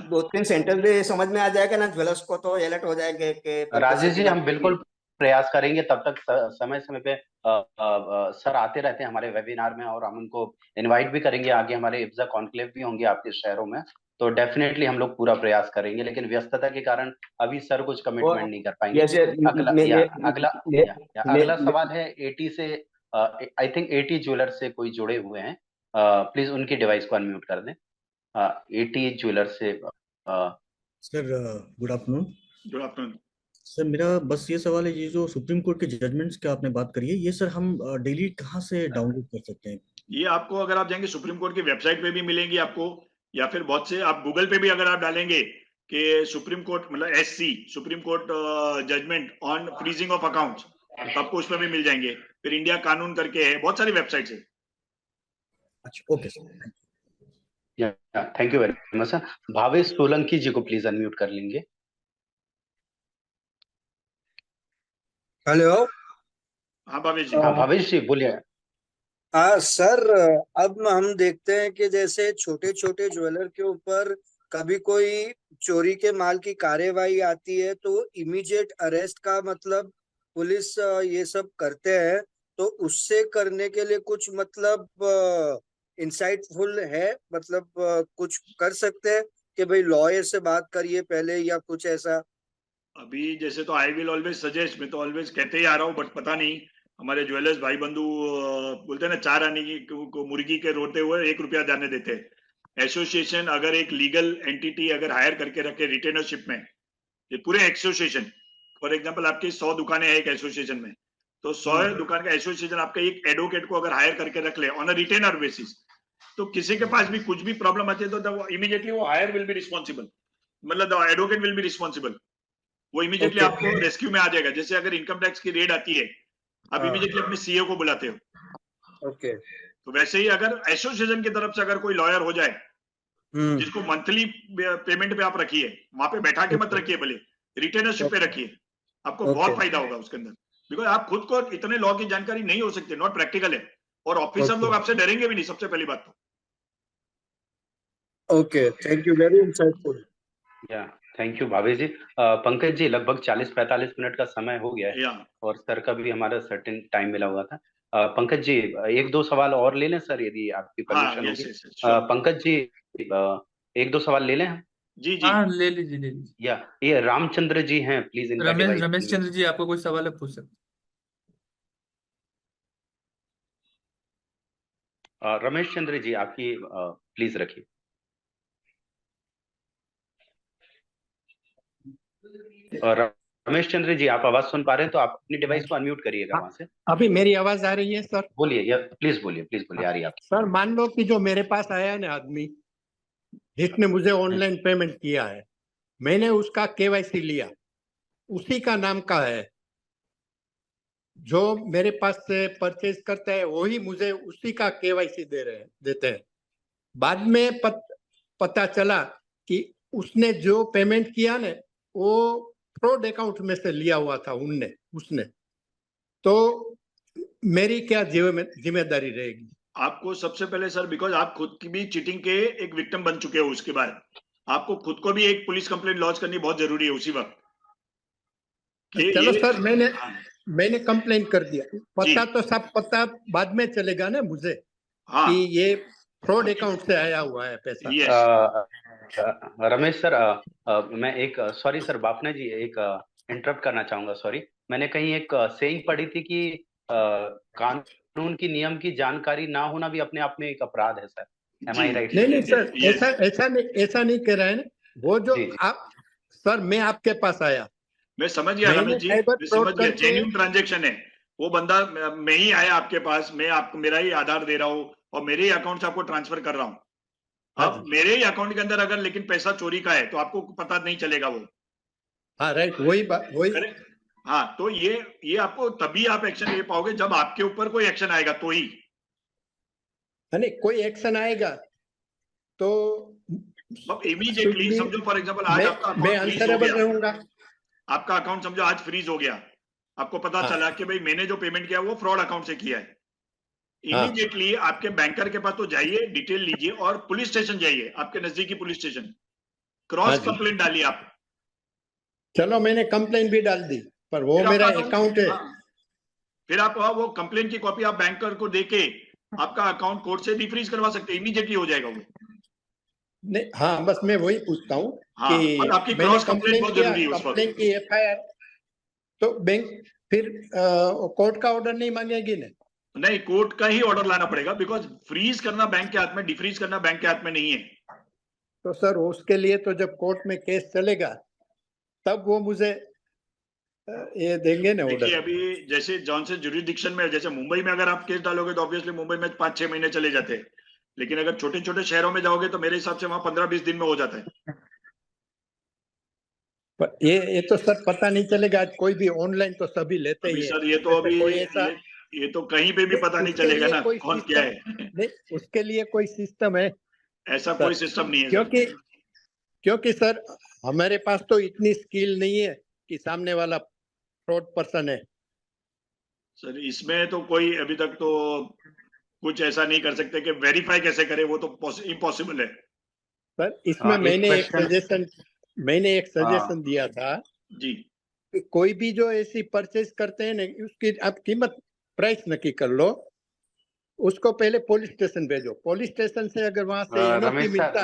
दो तीन सेंटेंस भी समझ में आ जाएगा ना ज्वेलर्स को, तो अलर्ट हो जाएंगे कि राजेश जी हम बिल्कुल प्रयास करेंगे. तब तक समय समय पे सर आते रहते हैं हमारे वेबिनार में, और हम उनको इनवाइट भी करेंगे. आगे हमारे इब्जा कॉन्क्लेव भी होंगे आपके शहरों में, तो डेफिनेटली हम लोग पूरा प्रयास करेंगे. लेकिन व्यस्तता के कारण अभी सर कुछ कमिटमेंट नहीं कर पाएंगे. अगला सवाल है 80 से, आई थिंक 80 ज्वेलर्स से कोई जुड़े हुए हैं. प्लीज उनकी डिवाइस को अनम्यूट कर दें. 80 ज्वेलर्स से. Sir good afternoon. Good afternoon. Sir मेरा बस ये सवाल है, ये जो सुप्रीम कोर्ट के जजमेंट्स की आपने बात करी है, ये सर हम डेली कहाँ से डाउनलोड कर सकते हैं? ये आपको, अगर आप जाएंगे सुप्रीम कोर्ट की वेबसाइट पे भी मिलेंगी आपको, या फिर बहुत से आप गूगल पे भी अगर आप डालेंगे कि सुप्रीम कोर्ट मतलब SC supreme court judgement on freezing of accounts, तो आपको उसमें भी मिल जाएंगे. फिर इंडिया कानून करके है, बहुत सारी वेबसाइट्स है. अच्छा okay sir. Thank you very much sir. Bhavesh Solanki ji को प्लीज अनम्यूट कर लेंगे. हेलो. हाँ भावेश जी. हाँ भावेश जी बोलिए. सर अब हम देखते हैं कि जैसे छोटे छोटे ज्वेलर के ऊपर कभी कोई चोरी के माल की कार्यवाही आती है तो इमीडिएट अरेस्ट का मतलब पुलिस ये सब करते हैं, तो उससे करने के लिए कुछ मतलब इंसाइटफुल है, मतलब कुछ कर सकते हैं कि भाई लॉयर से बात करिए पहले, या कुछ ऐसा? अभी जैसे तो आई विल ऑलवेज सजेस्ट, मैं तो ऑलवेज कहते ही आ रहा हूँ, बट पता नहीं हमारे ज्वेलर्स भाई बंधु बोलते हैं ना, 4 आने की मुर्गी के रोते हुए 1 रुपया जाने देते हैं. एसोसिएशन अगर एक लीगल एंटिटी अगर हायर करके रखे रिटेनरशिप में, ये पूरे एसोसिएशन, फॉर एग्जांपल आपकी 100 दुकानें हैं एक एसोसिएशन में, तो 100 दुकान का एसोसिएशन आपका एक एडवोकेट को अगर हायर करके रख ले ऑन अ रिटेनर बेसिस, तो किसी के पास भी कुछ भी प्रॉब्लम आती है तो इमीडिएटली वो हायर विल बी रिस्पॉन्सिबल, मतलब the advocate will be responsible. वो इमीडिएटली आपको रेस्क्यू में आ जाएगा. जैसे अगर इनकम टैक्स की रेड आती है, आप इमीडिएटली अपने सीए को बुलाते हो. ओके. तो वैसे ही अगर एसोसिएशन की तरफ से अगर कोई लॉयर हो जाए जिसको मंथली पेमेंट पे आप रखिए, वहां पे बैठा के मत रखिए, भले रिटेनरशिप पे रखिए, आपको बहुत फायदा होगा उसके अंदर। बिकॉज आप खुद को इतने लॉ की जानकारी नहीं हो सकती, नॉट प्रैक्टिकल है, और ऑफिसर लोग आपसे डरेंगे भी नहीं, सबसे पहली बात तो। Okay, thank you, very insightful. या थैंक यू भावेश जी। पंकज जी, लगभग 40-45 मिनट का समय हो गया है और सर का भी हमारा सर्टेन टाइम मिला हुआ था। पंकज जी, एक दो सवाल और ले लें सर, यदि आपकी परमिशन होगी। पंकज जी, एक दो सवाल ले लें हम? जी जी, हाँ, ले लीजिए ले लीजिए। या ये रामचंद्र जी हैं, प्लीज इनका डिवाइस। रमेश चंद्र जी, आपको कोई सवाल है, पूछ सकते रमेश चंद्र जी, आपकी प्लीज रखिए। और रमेश चंद्र जी, आप आवाज सुन पा रहे हैं तो आप अपनी डिवाइस को अनम्यूट करिएगा वहां से। अभी मेरी आवाज आ रही है सर? बोलिए, या प्लीज बोलिए, आ रही है आपकी। सर, मान लो कि जो मेरे पास आया है ना आदमी, जिसने मुझे ऑनलाइन पेमेंट किया है, मैंने उसका केवाईसी लिया, उसी का नाम का है, जो मेरे पास से परचेज करता है वही मुझे उसी का केवाईसी देते हैं। बाद में पता चला कि उसने जो पेमेंट किया ना, वो फ्रॉड अकाउंट में से लिया हुआ था उसने, तो मेरी क्या जिम्मेदारी रहेगी? आपको सबसे पहले सर, बिकॉज आप खुद की भी चीटिंग के एक विक्टिम बन चुके हो, उसके बाद आपको खुद को भी एक पुलिस कंप्लेंट लॉन्च करनी बहुत जरूरी है उसी वक्त। चलो सर, मैंने कंप्लेंट कर दिया, पता तो सब पता बाद में चलेगा ना मुझे कि ये फ्रॉड अकाउंट से आया हुआ है पैसा। रमेश सर, मैं एक सॉरी सर, बापना जी, एक इंटरप्ट करना चाहूंगा, सॉरी। मैंने कहीं एक सेइंग पढ़ी थी कि कानून की नियम की जानकारी ना होना भी अपने आप में एक अपराध है सर। एम आई राइट? नहीं सर, ऐसा नहीं कह रहे हैं। वो जो आप सर, मैं आपके पास आया, मैं समझ गया रमेश जी, मैं समझ गया, जेन्युइन ट्रांजैक्शन है वो। बंदा, मैं ही आया आपके पास, मैं आपको मेरा ही आधार दे रहा हूँ और मेरे ही अकाउंट से आपको ट्रांसफर कर रहा हूँ। अब मेरे ही अकाउंट के अंदर अगर लेकिन पैसा चोरी का है तो आपको पता नहीं चलेगा वो। हाँ राइट, वही। हाँ, तो ये आपको तभी आप एक्शन ले पाओगे जब आपके ऊपर कोई एक्शन आएगा तो ही। नहीं, कोई एक्शन आएगा तो इमीडिएटली समझो, फॉर एग्जांपल आज आपका अकाउंट फ्रीज हो गया, आपका अकाउंट समझो आज फ्रीज हो गया, आपको पता चला कि भाई मैंने जो पेमेंट किया वो फ्रॉड अकाउंट से किया है। इमीडिएटली आपके बैंकर के पास तो जाइए, डिटेल लीजिए और पुलिस स्टेशन जाइए, आपके नजदीकी पुलिस स्टेशन, क्रॉस कंप्लेंट डालिए आप। चलो, मैंने कंप्लेंट भी डाल दी, पर वो मेरा अकाउंट है। फिर आप वो कंप्लेंट की कॉपी आप बैंकर को देके आपका अकाउंट कोर्ट से डिफ्रीज करवा सकते हैं, इमीडिएटली हो जाएगा वो। नहीं, हाँ, बस मैं वही पूछता हूँ कि आपकी क्रॉस कंप्लेंट बहुत जरूरी है उस वक्त। कंप्लेंट की एफआईआर तो बैंक फिर कोर्ट का ऑर्डर नहीं मांगेगी ना? नहीं, कोर्ट का ही ऑर्डर लाना पड़ेगा, बिकॉज फ्रीज करना बैंक के हाथ में, डिफ्रीज करना बैंक के हाथ में नहीं है। तो सर, उसके लिए तो जब कोर्ट में केस चलेगा तब वो मुझे ये देंगे ना ऑर्डर। देखिए, अभी जैसे जॉन से जुरिडिक्शन में, जैसे मुंबई में अगर आप केस डालोगे तो ऑब्वियसली मुंबई में 5-6 महीने चले जाते हैं, लेकिन अगर छोटे छोटे शहरों में जाओगे तो मेरे हिसाब से वहां 15-20 दिन में हो जाता है। पर ये तो सर पता नहीं चलेगा, आज कोई भी ऑनलाइन तो सभी लेते ही सर ये तो अभी ये तो कहीं पे भी पता नहीं चलेगा ना कौन क्या है। नहीं, उसके लिए कोई सिस्टम है? ऐसा कोई सिस्टम नहीं है क्योंकि सर हमारे पास तो इतनी स्किल नहीं है कि सामने वाला फ्रॉड पर्सन है। सर इसमें तो कोई अभी तक तो कुछ ऐसा नहीं कर सकते कि वेरीफाई कैसे करे, वो तो इम्पॉसिबल है। सर इसमें मैंने एक सजेशन दिया था जी, कि कोई भी जो ऐसी परचेज करते हैं ना, उसकी आप कीमत प्राइस नक्की कर लो, उसको पहले पुलिस स्टेशन भेजो, पुलिस स्टेशन से अगर वहां से एनओसी मिलता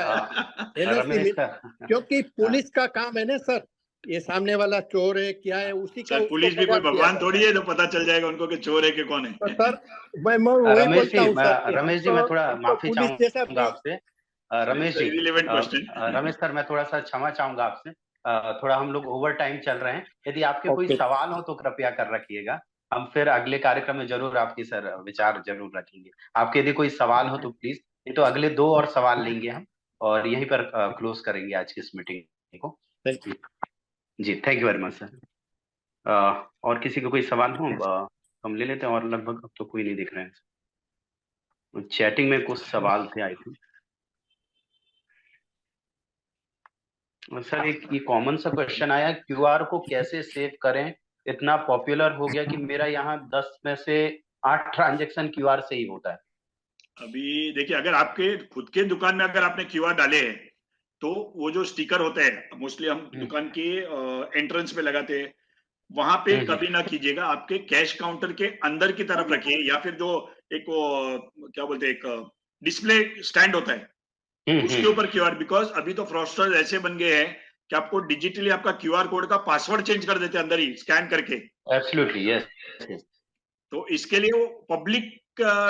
है, क्योंकि पुलिस का काम है ना सर, ये सामने वाला चोर है क्या है उसी का। पुलिस भी कोई भगवान थोड़ी है जो पता चल जाएगा उनको कि चोर है कि कौन है। तो सर मैं रमेश जी, मैं थोड़ा माफी चाहूंगा आपसे। रमेश सर, मैं थोड़ा सा क्षमा चाहूंगा आपसे, थोड़ा हम लोग ओवर टाइम चल रहे हैं। यदि आपके कोई सवाल हो तो कृपया कर रखिएगा, हम फिर अगले कार्यक्रम में जरूर आपकी सर विचार जरूर रखेंगे। आपके यदि कोई सवाल हो तो प्लीज, नहीं तो अगले 2 और सवाल लेंगे हम और यहीं पर क्लोज करेंगे आज की इस मीटिंग को। जी, thank you very much sir. और किसी को कोई सवाल हो हम ले लेते हैं, और लगभग अब तो कोई नहीं दिख रहे हैं। चैटिंग में कुछ सवाल थे आई थिंक। सर एक ये कॉमन सा क्वेश्चन आया, क्यूआर को कैसे सेव करें? इतना पॉपुलर हो गया कि मेरा यहाँ 10 में से 8 ट्रांजेक्शन क्यूआर से ही होता है। अभी देखिए, अगर आपके खुद के दुकान में अगर आपने क्यूआर डाले हैं तो वो जो स्टिकर होते हैं मोस्टली हम दुकान के एंट्रेंस पे लगाते हैं, वहां पे कभी ना कीजिएगा। आपके कैश काउंटर के अंदर की तरफ रखिए, या फिर जो एक वो क्या बोलते हैं, एक डिस्प्ले स्टैंड होता है उसके ऊपर क्यूआर। बिकॉज अभी तो फ्रॉडस्टर्स ऐसे बन गए हैं कि आपको डिजिटली आपका क्यूआर कोड का पासवर्ड चेंज कर देते हैं अंदर ही स्कैन करके। Absolutely yes. तो इसके लिए वो पब्लिक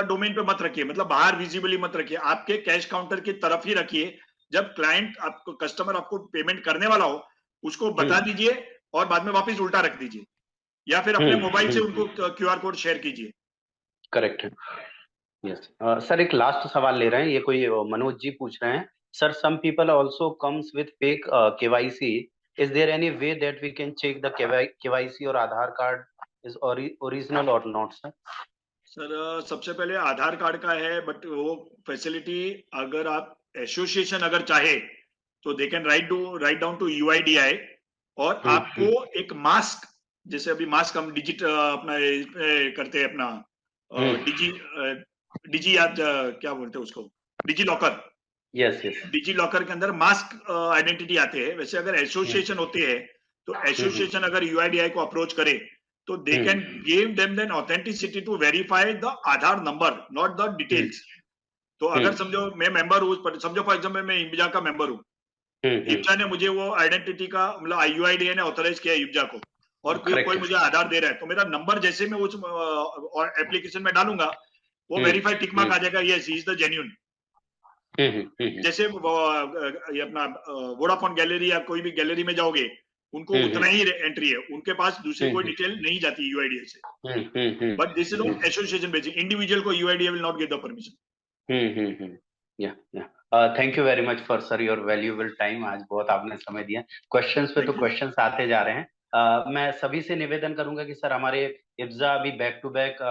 डोमेन पे मत रखिए, मतलब बाहर विजिबली मत रखिए, आपके कैश काउंटर की तरफ ही रखिए। जब क्लाइंट आपको कस्टमर आपको पेमेंट करने वाला हो उसको बता दीजिए और बाद में वापस उल्टा रख दीजिए, या फिर अपने मोबाइल से उनको क्यूआर कोड शेयर कीजिए। करेक्ट है। यस सर, एक लास्ट सवाल ले रहे हैं, ये कोई मनोज जी पूछ रहे हैं। Sir, some people also comes with fake KYC, is there any way that we can check the KYC और आधार कार्ड इज ओरिजिनल और नॉट? सर सबसे पहले आधार कार्ड का है, बट वो फैसिलिटी अगर आप एसोसिएशन अगर चाहे तो they can write down to UIDI, और आपको एक मास्क, जैसे अभी मास्क हम डिजिट अपना करते हैं अपना डिजी याद क्या बोलते हैं उसको, DigiLocker. Yes yes. DigiLocker के अंदर मास्क आइडेंटिटी आते हैं। वैसे अगर एसोसिएशन होते हैं तो एसोसिएशन अगर UIDI को अप्रोच करे तो they can give them then authenticity to verify the Aadhaar number, not the details. तो अगर समझो मैं मेंबर हूँ, समझो फॉर एग्जाम्पल मैं इब्जा का मेंबर हूँ, इब्जा ने मुझे वो आइडेंटिटी का मतलब UIDI ने ऑथराइज किया इब्जा को, और कोई मुझे आधार दे रहा है तो मेरा नंबर जैसे मैं उस एप्लीकेशन में डालूंगा वो वेरीफाई टिक मार्क आ जाएगा, yes he is the genuine. जैसे ये अपना वोडाफोन गैलरी या कोई भी गैलरी में जाओगे उनको उतना ही एंट्री है, उनके पास दूसरी कोई डिटेल नहीं जाती UIDI से। But this is not association basic, individual को UIDI will not give the permission. Thank you very much for sir your valuable time. आज बहुत आपने समय दिया। क्वेश्चंस पे तो क्वेश्चंस आते जा रहे हैं। मैं सभी से निवेदन करूंगा कि सर हमारे इब्जा अभी बैक टू बैक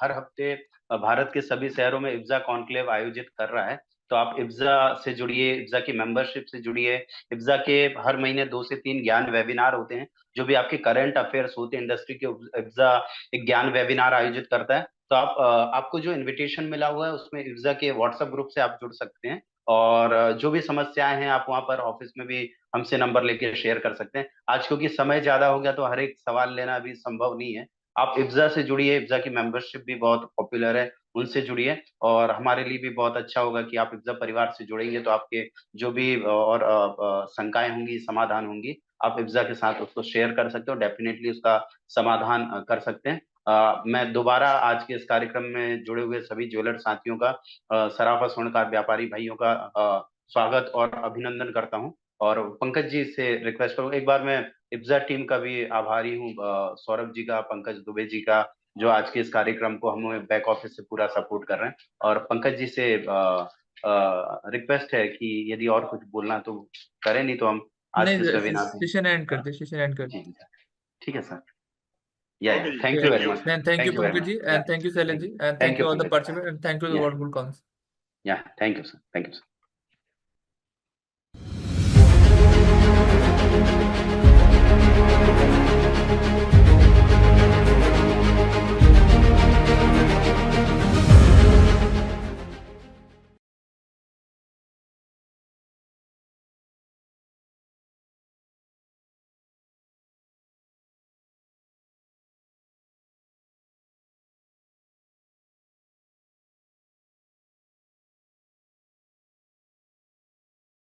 हर हफ्ते भारत के सभी शहरों में इब्जा कॉन्क्लेव आयोजित कर रहा है। तो आप इब्जा से जुड़िए, इब्जा की मेंबरशिप से जुड़िए। इब्जा के हर महीने 2 से 3 ज्ञान वेबिनार होते हैं, जो भी आपके करंट अफेयर्स होते हैं इंडस्ट्री के, इब्जा एक ज्ञान वेबिनार आयोजित करता है। तो आपको जो इनविटेशन मिला हुआ है उसमें इब्जा के व्हाट्सएप ग्रुप से आप जुड़ सकते हैं, और जो भी समस्याएं हैं आप वहां पर ऑफिस में भी हमसे नंबर लेके शेयर कर सकते हैं। आज क्योंकि समय ज्यादा हो गया तो हर एक सवाल लेना भी संभव नहीं है। आप इब्जा से जुड़िए, इब्जा की मेंबरशिप भी बहुत पॉपुलर है, उनसे जुड़िए। और हमारे लिए भी बहुत अच्छा होगा कि आप इब्जा परिवार से जुड़ेंगे तो आपके जो भी और शंकाएं होंगी, समाधान होंगी, आप इब्जा के साथ उसको शेयर कर सकते हो, डेफिनेटली उसका समाधान कर सकते हैं। मैं दोबारा आज के इस कार्यक्रम में जुड़े हुए सभी ज्वेलर साथियों का, सराफा स्वर्णकार व्यापारी भाइयों का स्वागत और अभिनंदन करता हूं। और पंकज जी से रिक्वेस्ट करूँ, एक बार मैं इब्जा टीम का भी आभारी हूँ, सौरभ जी का, पंकज दुबे जी का, जो आज के इस कार्यक्रम को हमें बैक ऑफिस से पूरा सपोर्ट कर रहे हैं। और पंकज जी से रिक्वेस्ट है कि यदि और कुछ बोलना तो करें, नहीं तो हम आज के वेबिनार सेशन एंड कर दे, सेशन एंड कर दे। ठीक है sir. Yeah, thank you very much. Then thank you Pankaj ji, and thank you Shailen ji, and thank you all the participants, and thank you the wonderful cons. Yeah, thank you sir. Thank you sir.